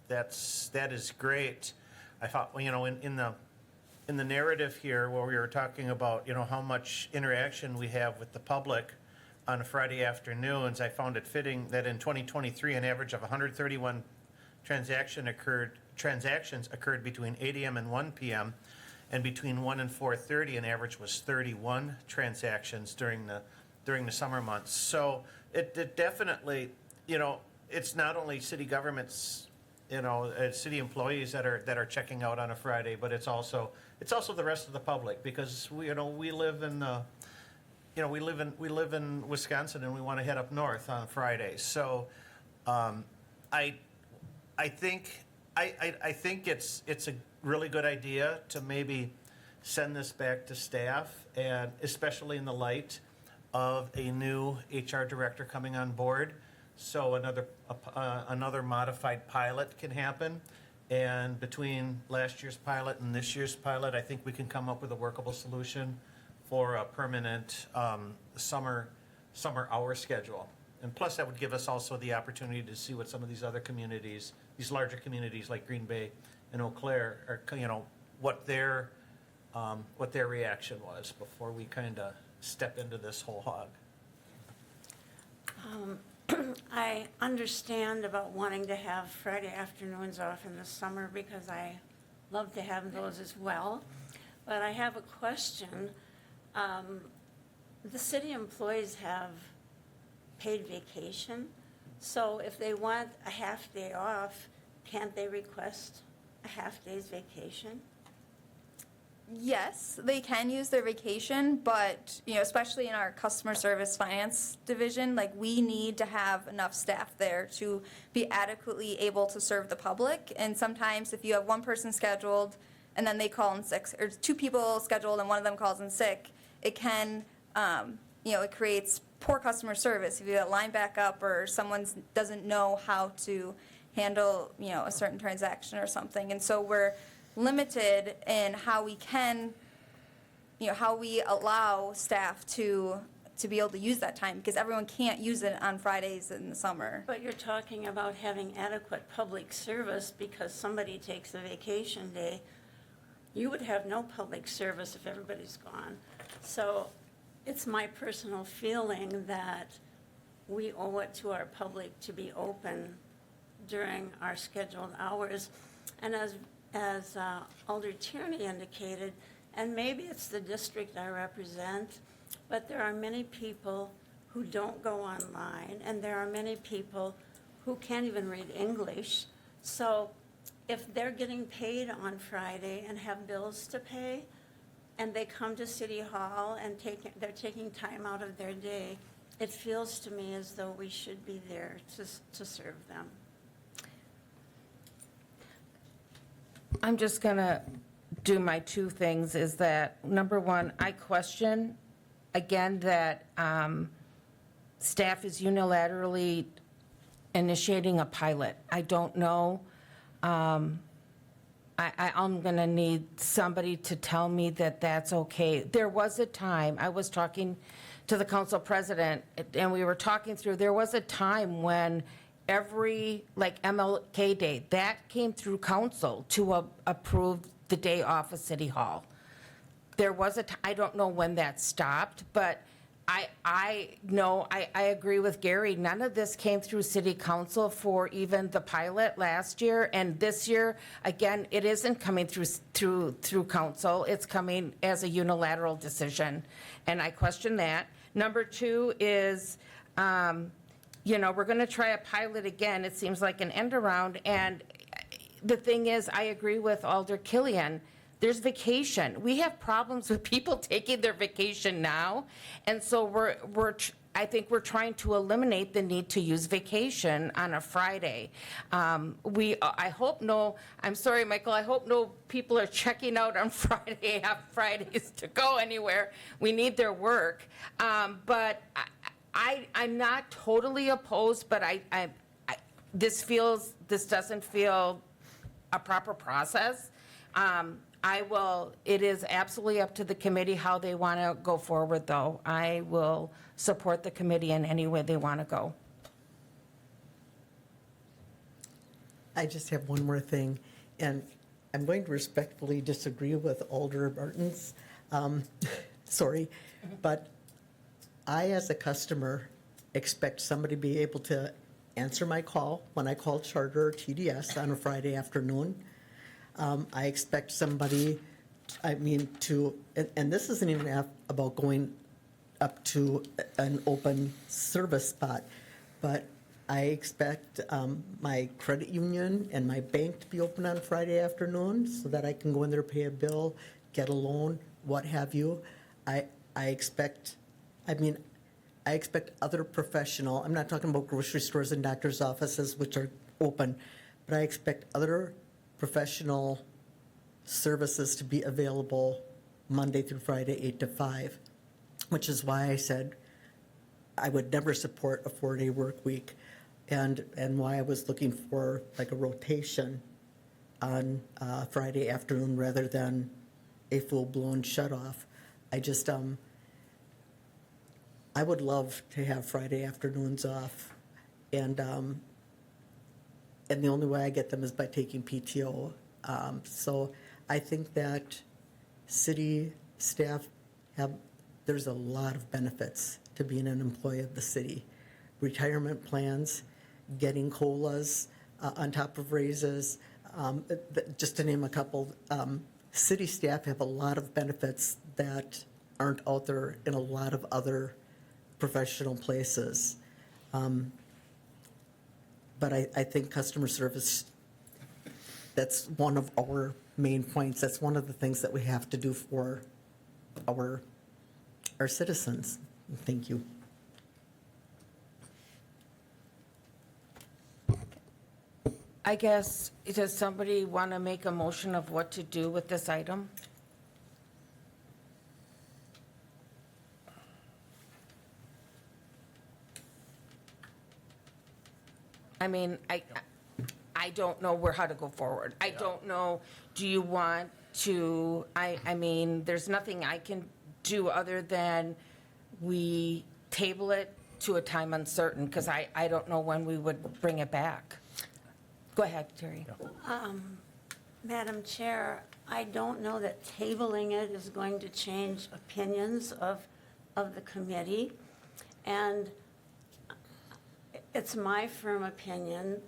that is great. I thought, in the narrative here, where we were talking about, how much interaction we have with the public on Friday afternoons, I found it fitting that in 2023, an average of 131 transactions occurred between 8 a.m. and 1 p.m., and between 1 and 4:30, an average was 31 transactions during the summer months. So it definitely, it's not only city governments, city employees that are checking out on a Friday, but it's also the rest of the public, because we live in we live in Wisconsin, and we want to head up north on Friday. So I think it's a really good idea to maybe send this back to staff, and especially in the light of a new HR director coming on board. So another modified pilot can happen, and between last year's pilot and this year's pilot, I think we can come up with a workable solution for a permanent summer hour schedule. And plus, that would give us also the opportunity to see what some of these other communities, these larger communities like Green Bay and Eau Claire, are, what their reaction was before we kind of step into this whole hog. I understand about wanting to have Friday afternoons off in the summer, because I love to have those as well. But I have a question. The city employees have paid vacation, so if they want a half day off, can't they request a half day's vacation? Yes, they can use their vacation, but, especially in our customer service finance division, we need to have enough staff there to be adequately able to serve the public. And sometimes if you have one person scheduled and then they call in sick, or two people scheduled and one of them calls in sick, it can, it creates poor customer service. If you get a line back up, or someone doesn't know how to handle, a certain transaction or something. And so we're limited in how we can, how we allow staff to to be able to use that time, because everyone can't use it on Fridays in the summer. But you're talking about having adequate public service because somebody takes a vacation day. You would have no public service if everybody's gone. So it's my personal feeling that we owe it to our public to be open during our scheduled hours. And as Alder Tierney indicated, and maybe it's the district I represent, but there are many people who don't go online, and there are many people who can't even read English. So if they're getting paid on Friday and have bills to pay, and they come to City Hall and they're taking time out of their day, it feels to me as though we should be there to serve them. I'm just going to do my two things, is that, number one, I question, again, that staff is unilaterally initiating a pilot. I don't know. I'm going to need somebody to tell me that that's okay. There was a time, I was talking to the council president, and we were talking through, there was a time when every, like MLK Day, that came through council to approve the day off of City Hall. There was I don't know when that stopped, but I know, I agree with Gary. None of this came through city council for even the pilot last year. And this year, again, it isn't coming through council. It's coming as a unilateral decision. And I question that. Number two is, we're going to try a pilot again. It seems like an end around. And the thing is, I agree with Alder Killian. There's vacation. We have problems with people taking their vacation now. And so I think we're trying to eliminate the need to use vacation on a Friday. I'm sorry, Michael, I hope no people are checking out on Friday, have Fridays to go anywhere. We need their work. But I'm not totally opposed, but this doesn't feel a proper process. It is absolutely up to the committee how they want to go forward, though. I will support the committee in any way they want to go. I just have one more thing, and I'm going to respectfully disagree with Alder Martins. Sorry, but I, as a customer, expect somebody to be able to answer my call when I call Charter or TDS on a Friday afternoon. I expect somebody, and this isn't even about going up to an open service spot, but I expect my credit union and my bank to be open on Friday afternoon so that I can go in there, pay a bill, get a loan, what have you. I expect other professional, I'm not talking about grocery stores and doctor's offices, which are open, but I expect other professional services to be available Monday through Friday, 8 to 5, which is why I said I would never support a 4-day work week, and why I was looking for like a rotation on Friday afternoon rather than a full-blown shut-off. I would love to have Friday afternoons off, and the only way I get them is by taking PTO. So I think that city staff there's a lot of benefits to being an employee of the city. Retirement plans, getting COLAs on top of raises, just to name a couple. City staff have a lot of benefits that aren't out there in a lot of other professional places. But I think customer service, that's one of our main points. That's one of the things that we have to do for our citizens. Thank you. I guess, does somebody want to make a motion of what to do with this item? I mean, I don't know how to go forward. I don't know, do you want to, I mean, there's nothing I can do other than we table it to a time uncertain, because I don't know when we would bring it back. Go ahead, Terry. Madam Chair, I don't know that tabling it is going to change opinions of the committee. And it's my firm opinion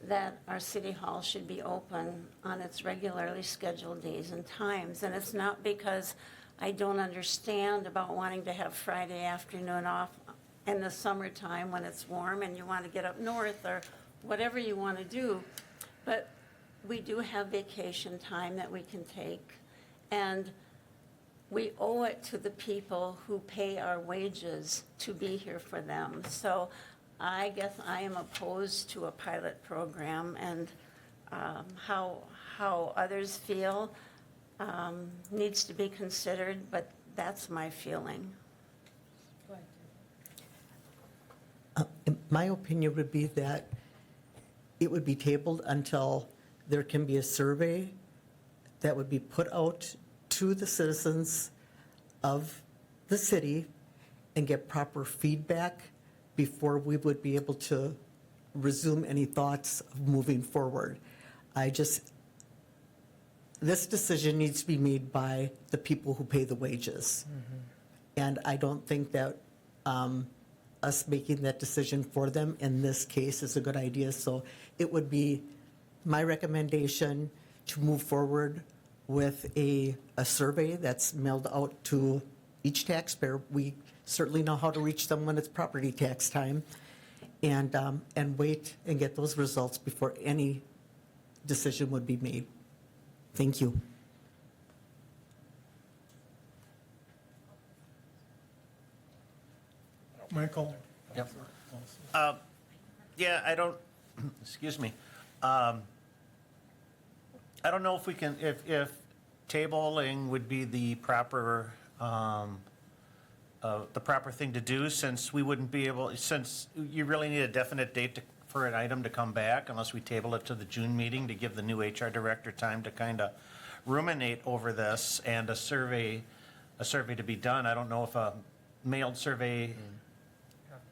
that our city hall should be open on its regularly scheduled days and times. And it's not because I don't understand about wanting to have Friday afternoon off in the summertime when it's warm and you want to get up north or whatever you want to do. But we do have vacation time that we can take. And we owe it to the people who pay our wages to be here for them. So I guess I am opposed to a pilot program, and how others feel needs to be considered, but that's my feeling. My opinion would be that it would be tabled until there can be a survey that would be put out to the citizens of the city and get proper feedback before we would be able to resume any thoughts of moving forward. This decision needs to be made by the people who pay the wages. And I don't think that us making that decision for them in this case is a good idea. So it would be my recommendation to move forward with a survey that's mailed out to each taxpayer. We certainly know how to reach them when it's property tax time, and wait and get those results before any decision would be made. Thank you. Michael? Yep. Yeah, I don't, excuse me. I don't know if we can, if tabling would be the proper thing to do, since we wouldn't be able, since you really need a definite date for an item to come back, unless we table it to the June meeting to give the new HR director time to kind of ruminate over this, and a survey to be done. I don't know if a mailed survey,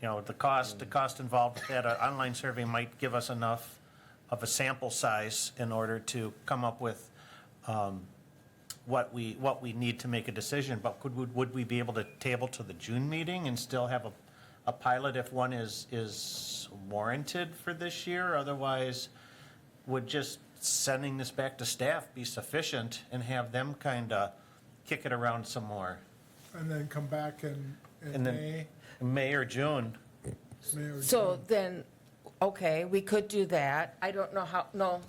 the cost involved with that, an online survey might give us enough of a sample size in order to come up with what we need to make a decision. But would we be able to table to the June meeting and still have a pilot if one is warranted for this year? Otherwise, would just sending this back to staff be sufficient and have them kind of kick it around some more? And then come back in And then- May? May or June? May or So June? then, okay, we could do that. I don't know how, no,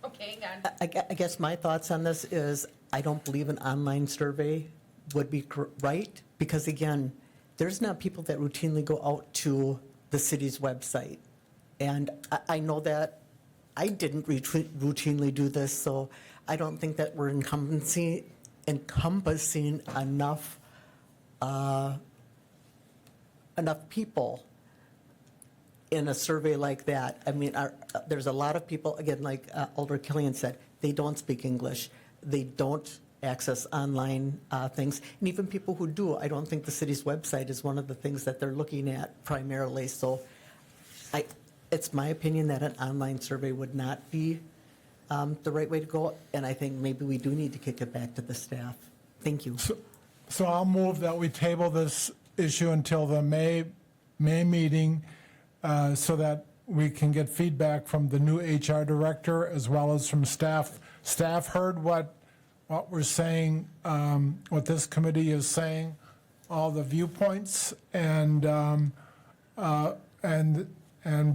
okay, hang on. I guess my thoughts on this is, I don't believe an online survey would be right, because again, there's not people that routinely go out to the city's website. And I know that I didn't routinely do this, so I don't think that we're encompassing enough people in a survey like that. I mean, there's a lot of people, again, like Alder Killian said, they don't speak English. They don't access online things. And even people who do, I don't think the city's website is one of the things that they're looking at primarily. So it's my opinion that an online survey would not be the right way to go. And I think maybe we do need to kick it back to the staff. Thank you. So I'll move that we table this issue until the May meeting, so that we can get feedback from the new HR director as well as from staff. Staff heard what we're saying, what this committee is saying, all the viewpoints, and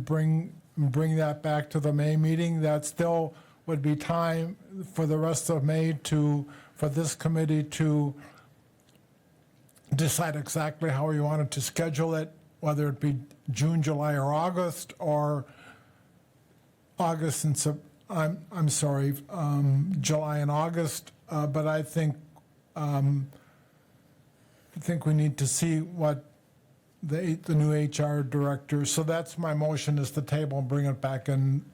bring that back to the May meeting. That still would be time for the rest of May for this committee to decide exactly how we wanted to schedule it, whether it be June, July, or August, or August and July and August. But I think we need to see what the new HR director. So that's my motion, is to table and bring it back in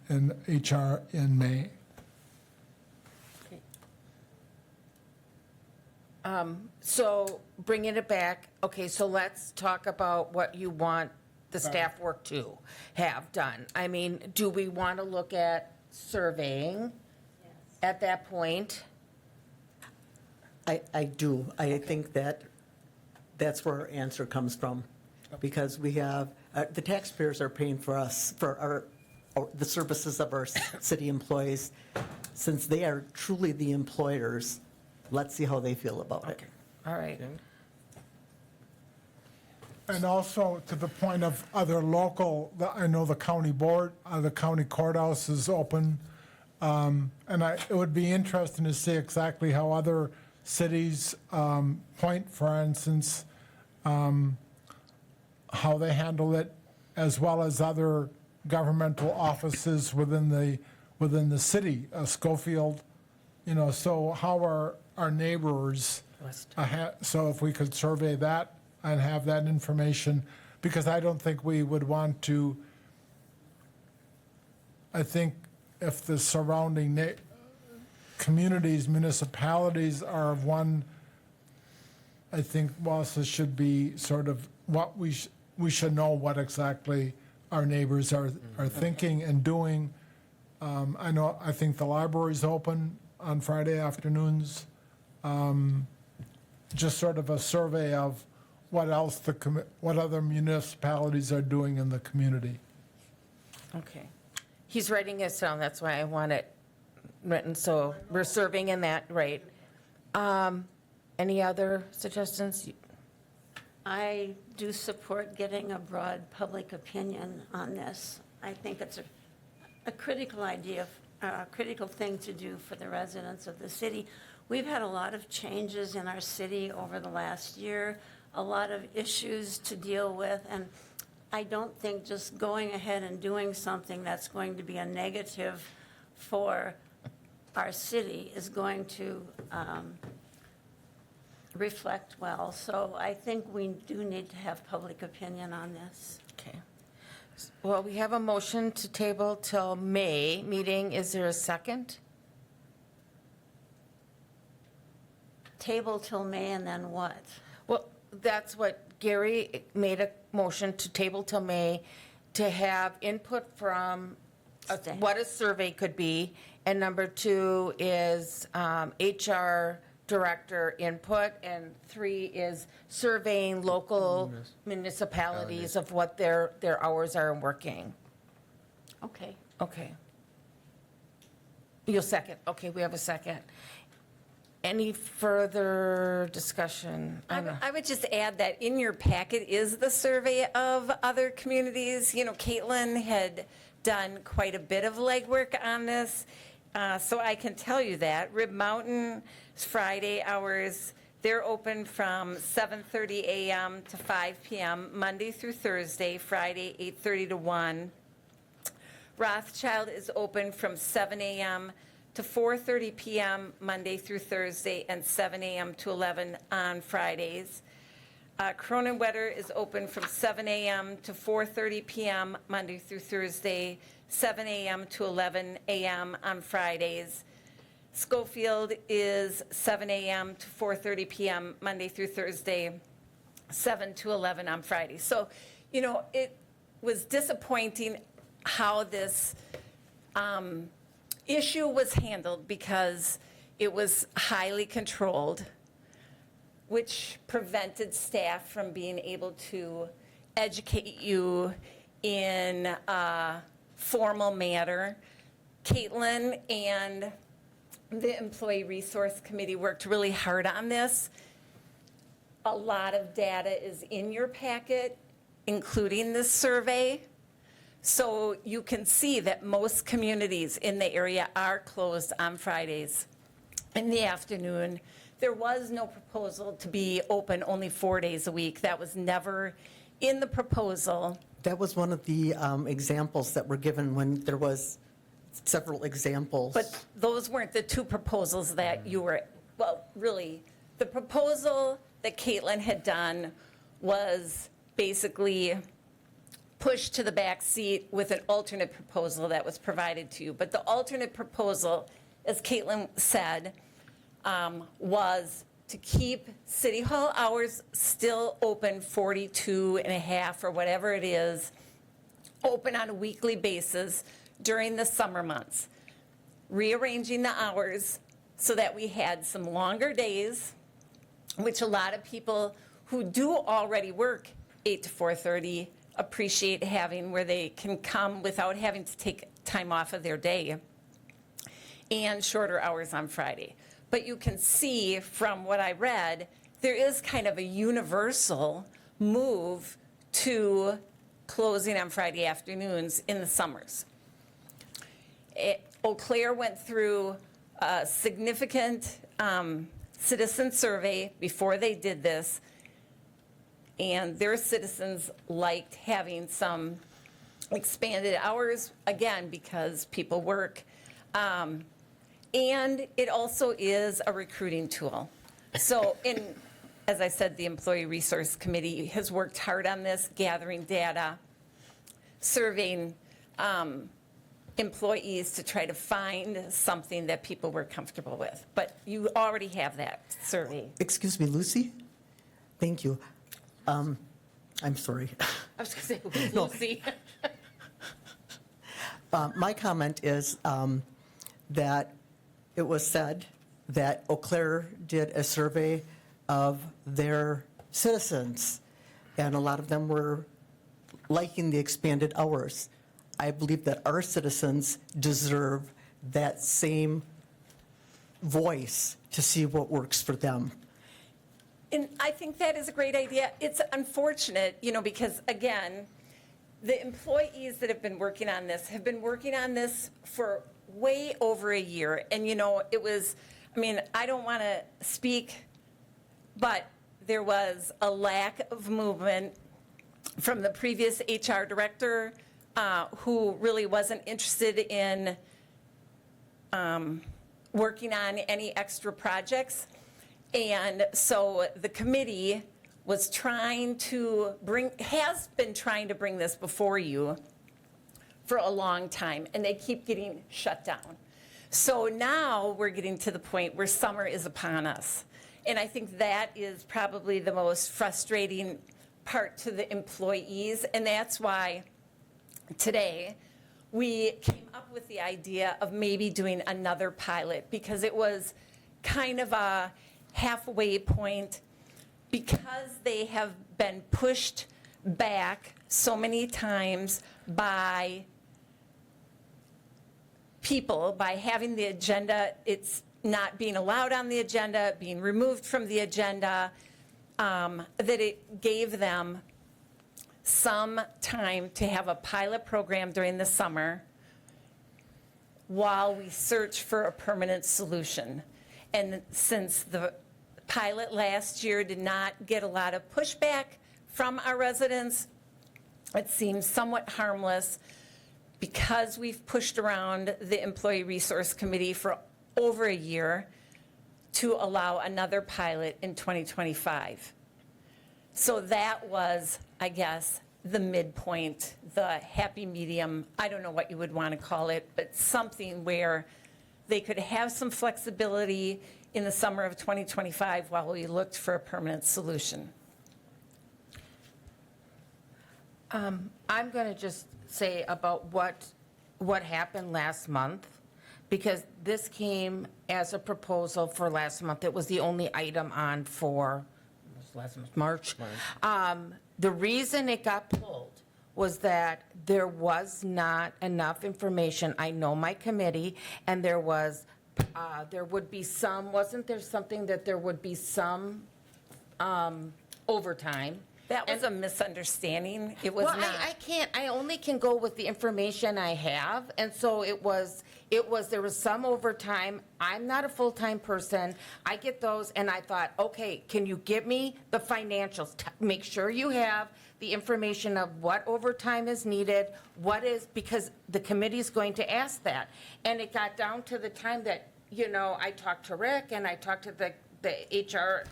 HR in May. So bringing it back, okay, so let's talk about what you want the staff work to have done. I mean, do we want to look at surveying at that point? I do. I think that that's where our answer comes from, because we have, the taxpayers are paying for us, for the services of our city employees. Since they are truly the employers, let's see how they feel about it. All right. And also, to the point of other local, I know the county board, the county courthouse is open. And it would be interesting to see exactly how other cities, Point, for instance, how they handle it, as well as other governmental offices within the city, Schofield, so how are our neighbors, so if we could survey that and have that information, because I don't think we would want to, I think if the surrounding communities, municipalities are of one, I think Wausau should be sort of what we should know what exactly our neighbors are thinking and doing. I think the library's open on Friday afternoons. Just sort of a survey of what else what other municipalities are doing in the community. Okay. He's writing this down, that's why I want it written, so we're serving in that, right. Any other suggestions? I do support getting a broad public opinion on this. I think it's a critical idea, a critical thing to do for the residents of the city. We've had a lot of changes in our city over the last year, a lot of issues to deal with, and I don't think just going ahead and doing something that's going to be a negative for our city is going to reflect well. So I think we do need to have public opinion on this. Okay. Well, we have a motion to table till May meeting. Is there a second? Table till May and then what? Well, that's what Gary made a motion to table till May to have input from Staff. what a survey could be. And number 2 is HR director input. And 3 is surveying local municipalities of what their hours are working. Okay. Okay. You'll second. Okay, we have a second. Any further discussion? I would just add that in your packet is the survey of other communities. Caitlin had done quite a bit of legwork on this, so I can tell you that. Rib Mountain's Friday hours, they're open from 7:30 a.m. to 5 p.m., Monday through Thursday, Friday 8:30 to 1. Rothschild is open from 7 a.m. to 4:30 p.m. Monday through Thursday, and 7 a.m. to 11 on Fridays. Cronenwetter is open from 7 a.m. to 4:30 p.m. Monday through Thursday, 7 a.m. to 11 a.m. on Fridays. Schofield is 7 a.m. to 4:30 p.m. Monday through Thursday, 7 to 11 on Fridays. So, it was disappointing how this issue was handled, because it was highly controlled, which prevented staff from being able to educate you in a formal manner. Caitlin and the Employee Resource Committee worked really hard on this. A lot of data is in your packet, including this survey. So you can see that most communities in the area are closed on Fridays in the afternoon. There was no proposal to be open only 4 days a week. That was never in the proposal. That was one of the examples that were given when there was several examples. But those weren't the 2 proposals that you were, well, really, the proposal that Caitlin had done was basically pushed to the back seat with an alternate proposal that was provided to you. But the alternate proposal, as Caitlin said, was to keep City Hall hours still open 42 and a half or whatever it is, open on a weekly basis during the summer months, rearranging the hours so that we had some longer days, which a lot of people who do already work 8 to 4:30 appreciate having, where they can come without having to take time off of their day, and shorter hours on Friday. But you can see from what I read, there is kind of a universal move to closing on Friday afternoons in the summers. Eau Claire went through a significant citizen survey before they did this, and their citizens liked having some expanded hours, again, because people work. And it also is a recruiting tool. So, as I said, the Employee Resource Committee has worked hard on this, gathering data, surveying employees to try to find something that people were comfortable with. But you already have that survey. Excuse me, Lucy? Thank you. I'm sorry. I was going to say, No. Lucy. My comment is that it was said that Eau Claire did a survey of their citizens, and a lot of them were liking the expanded hours. I believe that our citizens deserve that same voice to see what works for them. And I think that is a great idea. It's unfortunate, because again, the employees that have been working on this have been working on this for way over a year. And, it was, I don't want to speak, but there was a lack of movement from the previous HR director who really wasn't interested in working on any extra projects. And so the committee has been trying to bring this before you for a long time, and they keep getting shut down. So now we're getting to the point where summer is upon us. And I think that is probably the most frustrating part to the employees, and that's why today we came up with the idea of maybe doing another pilot, because it was kind of a halfway point, because they have been pushed back so many times by people, by having the agenda, it's not being allowed on the agenda, being removed from the agenda, that it gave them some time to have a pilot program during the summer while we search for a permanent solution. And since the pilot last year did not get a lot of pushback from our residents, it seems somewhat harmless, because we've pushed around the Employee Resource Committee for over a year to allow another pilot in 2025. So that was, I guess, the midpoint, the happy medium, I don't know what you would want to call it, but something where they could have some flexibility in the summer of 2025 while we looked for a permanent solution. I'm going to just say about what happened last month, because this came as a proposal for last month. It was the only item on for last month, March. The reason it got pulled was that there was not enough information. I know my committee, and there would be some, wasn't there something that there would be some overtime? That was a misunderstanding. It was Well, not. I only can go with the information I have, and so there was some overtime. I'm not a full-time person. I get those, and I thought, okay, can you give me the financials? Make sure you have the information of what overtime is needed, because the committee's going to ask that. And it got down to the time that, I talked to Rick, and I talked to the HR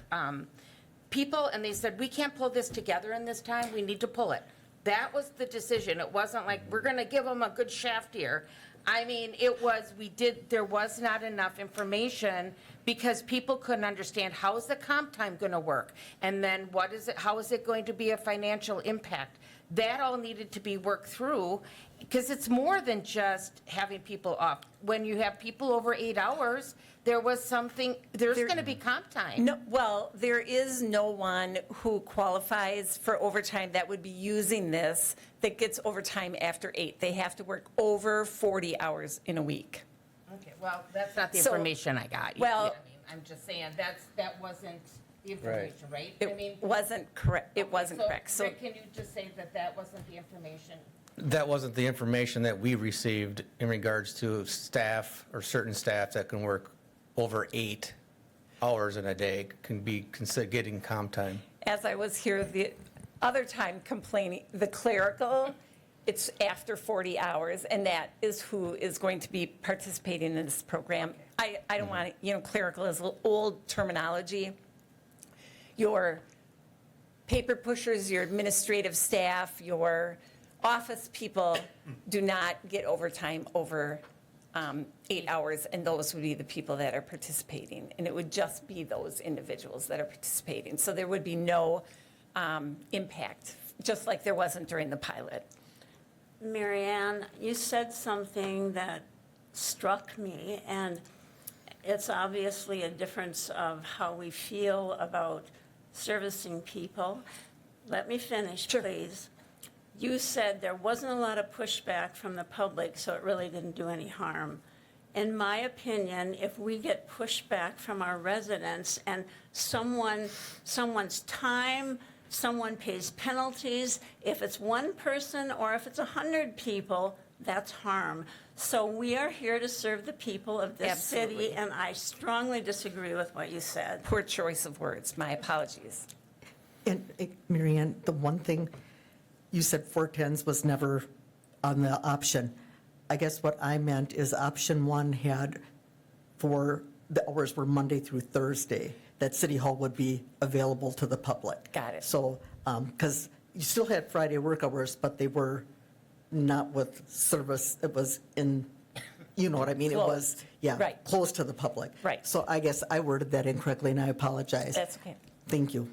people, and they said, we can't pull this together in this time, we need to pull it. That was the decision. It wasn't like, we're going to give them a good shaft here. I mean, there was not enough information because people couldn't understand, how is the comp time going to work? And then how is it going to be a financial impact? That all needed to be worked through, because it's more than just having people off. When you have people over 8 hours, there's going to be comp time. No, well, there is no one who qualifies for overtime that would be using this that gets overtime after 8. They have to work over 40 hours in a week. Okay, well, that's not the So- information I got. well- I mean, I'm just saying, that wasn't the information, right? I mean, It wasn't correct, it wasn't correct. So Rick, can you just say that wasn't the information? That wasn't the information that we received in regards to staff or certain staff that can work over 8 hours in a day can be considered getting comp time. as I was here the other time complaining, the clerical, it's after 40 hours, and that is who is going to be participating in this program. I don't want to, clerical is old terminology. Your paper pushers, your administrative staff, your office people do not get overtime over 8 hours, and those would be the people that are participating. And it would just be those individuals that are participating. So there would be no impact, just like there wasn't during the pilot. Marianne, you said something that struck me, and it's obviously a difference of how we feel about servicing people. Let me finish, please. You said there wasn't a lot of pushback from the public, so it really didn't do any harm. In my opinion, if we get pushback from our residents and someone's time, someone pays penalties, if it's one person or if it's 100 people, that's harm. So we are here to serve the people of this Absolutely. city, and I strongly disagree with what you said. Poor choice of words, my apologies. And Mary Ann, the one thing, you said 410s was never on the option. I guess what I meant is option 1 had the hours were Monday through Thursday, that City Hall would be available to the public. Got it. So, because you still had Friday work hours, but they were not with service, it was in, you know what I mean? It was, Closed. yeah, Right. closed to the public. Right. So I guess I worded that incorrectly, and I apologize. That's okay. Thank you.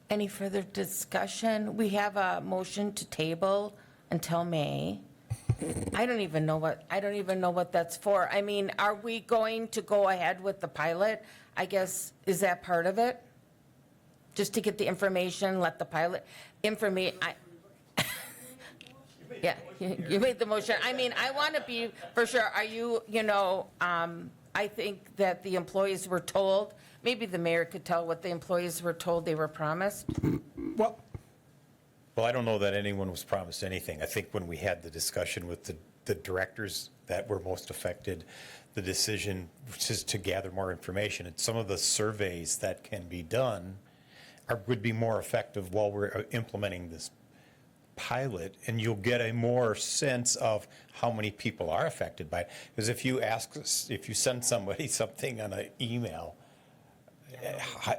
Any further discussion? We have a motion to table until May. I don't even know what that's for. I mean, are we going to go ahead with the pilot? I guess, is that part of it? Just to get the information, let the pilot yeah, you made the motion. I mean, I want to be for sure. Are you, I think that the employees were told, maybe the mayor could tell what the employees were told they were promised. Well, Well, I don't know that anyone was promised anything. I think when we had the discussion with the directors that were most affected, the decision was just to gather more information. And some of the surveys that can be done would be more effective while we're implementing this pilot, and you'll get a more sense of how many people are affected by it. Because if you send somebody something on an email,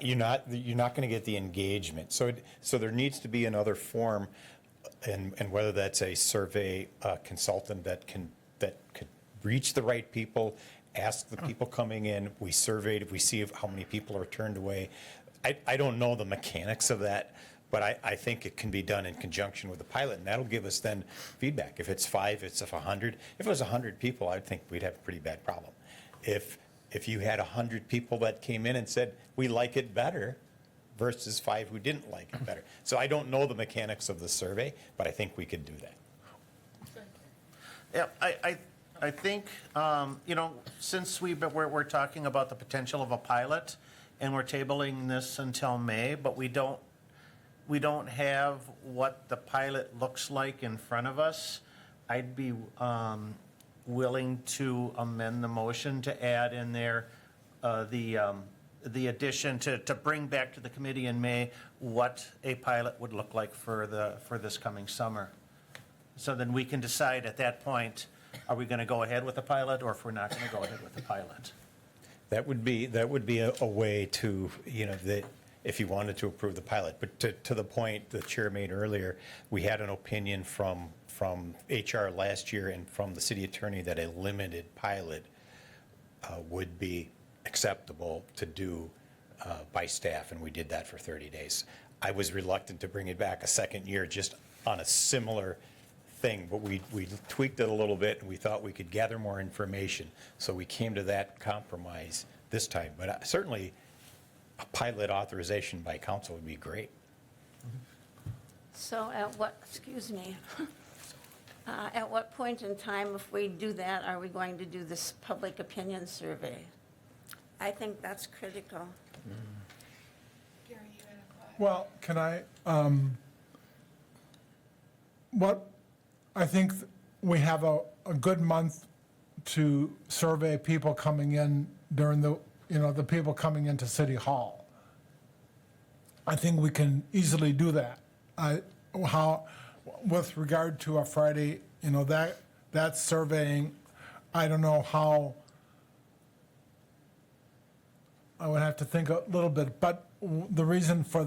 you're not going to get the engagement. So there needs to be another form, and whether that's a survey consultant that could reach the right people, ask the people coming in. We surveyed, we see how many people are turned away. I don't know the mechanics of that, but I think it can be done in conjunction with the pilot, and that'll give us then feedback. If it's 5, it's 100. If it was 100 people, I think we'd have a pretty bad problem. If you had 100 people that came in and said, we like it better, versus 5 who didn't like it better. So I don't know the mechanics of the survey, but I think we could do that. Yeah, I think, since we're talking about the potential of a pilot, and we're tabling this until May, but we don't have what the pilot looks like in front of us, I'd be willing to amend the motion to add in there the addition to bring back to the committee in May what a pilot would look like for this coming summer. So then we can decide at that point, are we going to go ahead with the pilot, or if we're not going to go ahead with the pilot? That would be a way to, that if you wanted to approve the pilot. But to the point the chair made earlier, we had an opinion from HR last year and from the city attorney that a limited pilot would be acceptable to do by staff, and we did that for 30 days. I was reluctant to bring it back a second year just on a similar thing, but we tweaked it a little bit, and we thought we could gather more information. So we came to that compromise this time. But certainly, a pilot authorization by council would be great. So at what, excuse me, at what point in time, if we do that, are we going to do this public opinion survey? I think that's critical. Well, can I, I think we have a good month to survey people coming in during the people coming into City Hall. I think we can easily do that. With regard to a Friday, that surveying, I don't know how, I would have to think a little bit, but the reason for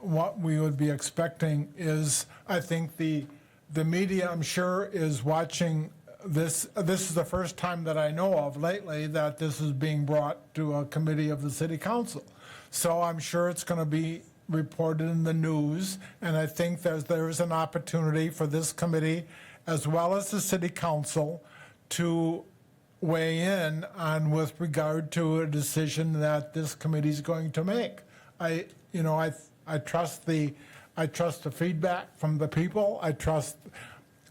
what we would be expecting is, I think the media, I'm sure, is watching this. This is the first time that I know of lately that this is being brought to a committee of the city council. So I'm sure it's going to be reported in the news, and I think there's an opportunity for this committee, as well as the city council, to weigh in on with regard to a decision that this committee is going to make. I trust the feedback from the people. I trust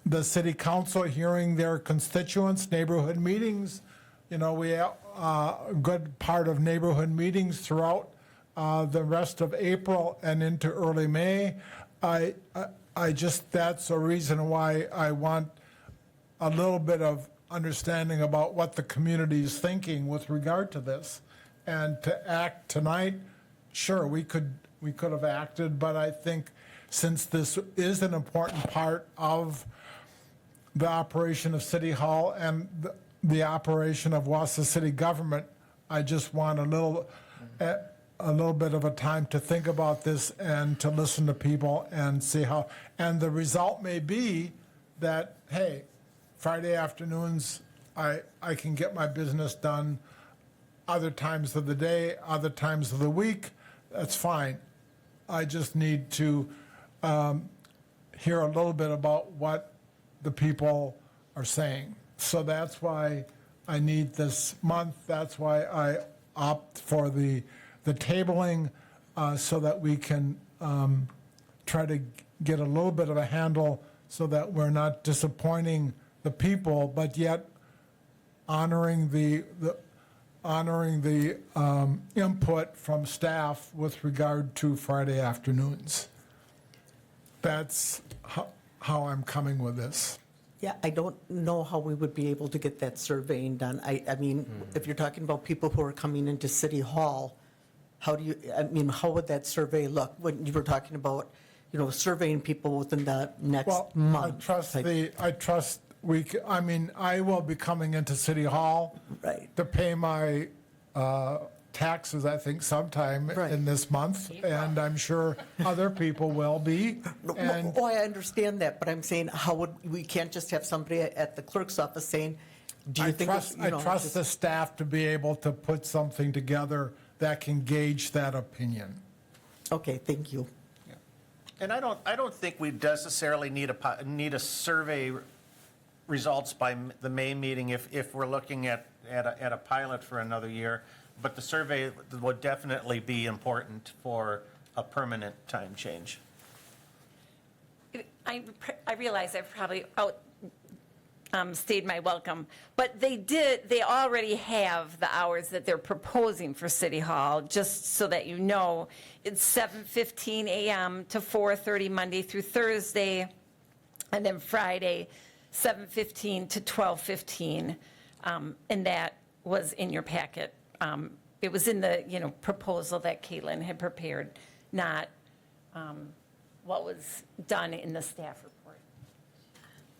the city council hearing their constituents, neighborhood meetings. We have a good part of neighborhood meetings throughout the rest of April and into early May. That's a reason why I want a little bit of understanding about what the community is thinking with regard to this. And to act tonight, sure, we could have acted, but I think since this is an important part of the operation of City Hall and the operation of Wausau city government, I just want a little bit of a time to think about this and to listen to people and see how, and the result may be that, hey, Friday afternoons, I can get my business done other times of the day, other times of the week, that's fine. I just need to hear a little bit about what the people are saying. So that's why I need this month. That's why I opt for the tabling so that we can try to get a little bit of a handle so that we're not disappointing the people, but yet honoring the input from staff with regard to Friday afternoons. That's how I'm coming with this. Yeah, I don't know how we would be able to get that surveying done. I mean, if you're talking about people who are coming into City Hall, how would that survey look? When you were talking about, surveying people within the next month. I will be coming into City Hall Right. to pay my taxes, I think, sometime Right. in this month, and I'm sure other people will be. And I understand that, but I'm saying, we can't just have somebody at the clerk's office saying, do you think? I trust the staff to be able to put something together that can gauge that opinion. Okay, thank you. And I don't think we necessarily need a survey results by the May meeting if we're looking at a pilot for another year. But the survey would definitely be important for a permanent time change. I realize I've probably outstayed my welcome, but they already have the hours that they're proposing for City Hall, just so that you know. It's 7:15 a.m. to 4:30 Monday through Thursday, and then Friday, 7:15 to 12:15, and that was in your packet. It was in the, proposal that Caitlin had prepared, not what was done in the staff report.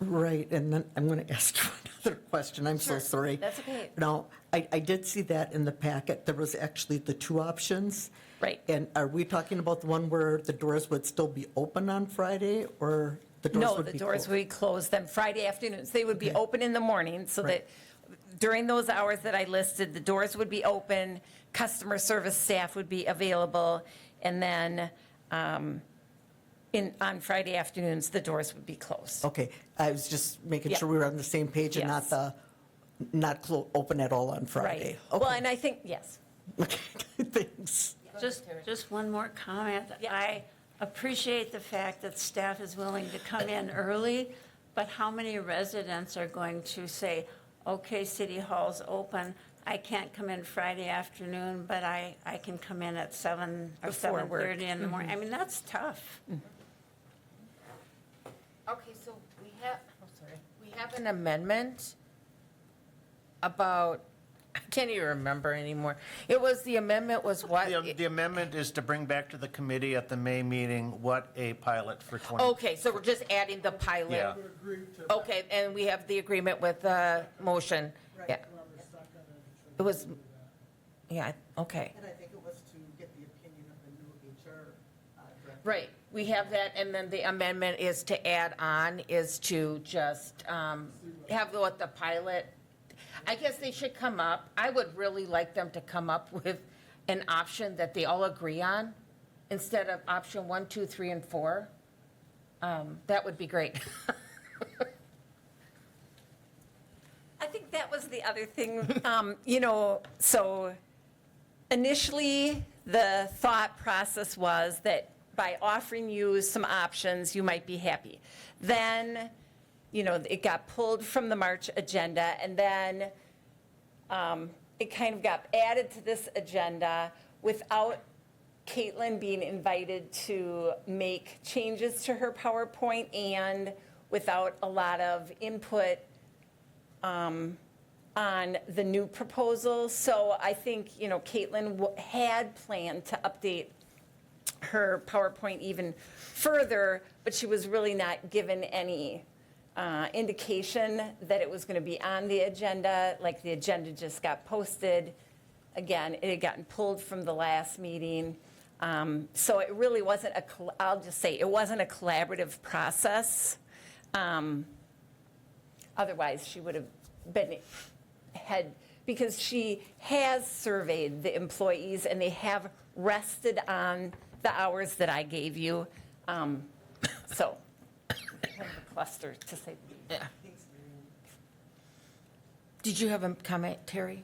Right, and then I'm going to ask you another question. I'm so sorry. that's okay. Now, I did see that in the packet. There was actually the two options. Right. And are we talking about the one where the doors would still be open on Friday, or the doors No, would the be doors closed? would be closed then Friday afternoons. They would be Okay. open in the morning so Right. that during those hours that I listed, the doors would be open, customer service staff would be available, and then on Friday afternoons, the doors would be closed. Okay, I was just making Yeah. sure we were on the same page and Yes. not open at all on Friday. Right. Well, Okay. and I think, yes. Okay, thanks. Just one more comment. I appreciate the fact that staff is willing to come in early, but how many residents are going to say, okay, City Hall's open, I can't come in Friday afternoon, but I can come in at 7 or Before work. 7:30 in the morning? I mean, that's tough. Okay, so we have an amendment about, I can't even remember anymore. The amendment was what? The amendment is to bring back to the committee at the May meeting what a pilot for 20. Okay, so we're just adding the pilot? Yeah. Okay, and we have the agreement with the motion? Yeah. It was, yeah, okay. And I think it was to get the opinion of the new HR director. Right, we have that, and then the amendment is to add on, is to just have what the pilot, I guess they should come up. I would really like them to come up with an option that they all agree on, instead of option 1, 2, 3, and 4. That would be great. I think that was the other thing, so initially, the thought process was that by offering you some options, you might be happy. Then, it got pulled from the March agenda, and then it kind of got added to this agenda without Caitlin being invited to make changes to her PowerPoint and without a lot of input on the new proposal. So I think, Caitlin had planned to update her PowerPoint even further, but she was really not given any indication that it was going to be on the agenda. Like, the agenda just got posted. Again, it had gotten pulled from the last meeting. So it really wasn't I'll just say, it wasn't a collaborative process. Otherwise, she would have because she has surveyed the employees, and they have rested on the hours that I gave you. So, kind of a cluster, to say the least. Yeah. Did you have a comment, Terry?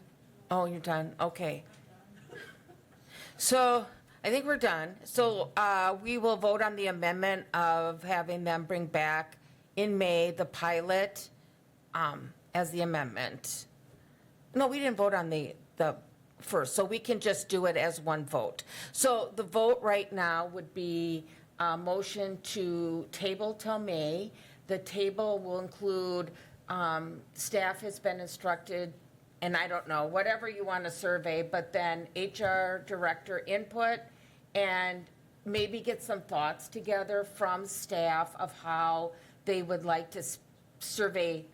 Oh, you're done, okay. So, I think we're done. So, we will vote on the amendment of having them bring back in May the pilot as the amendment. No, we didn't vote on the first, so we can just do it as one vote. So the vote right now would be a motion to table till May. The table will include, staff has been instructed, and I don't know, whatever you want to survey, but then HR director input, and maybe get some thoughts together from staff of how they would like to survey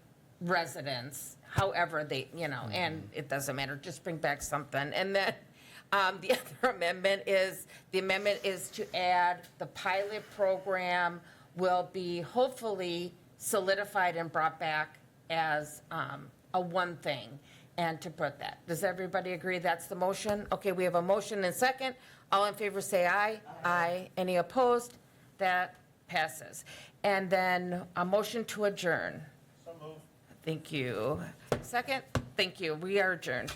residents, however they, and it doesn't matter, just bring back something. And then the other amendment is to add the pilot program will be hopefully solidified and brought back as a one thing, and to put that. Does everybody agree that's the motion? Okay, we have a motion and second. All in favor say aye. Aye. Any opposed? That passes. And then a motion to adjourn. So moved. Thank you. Second? Thank you. We are adjourned.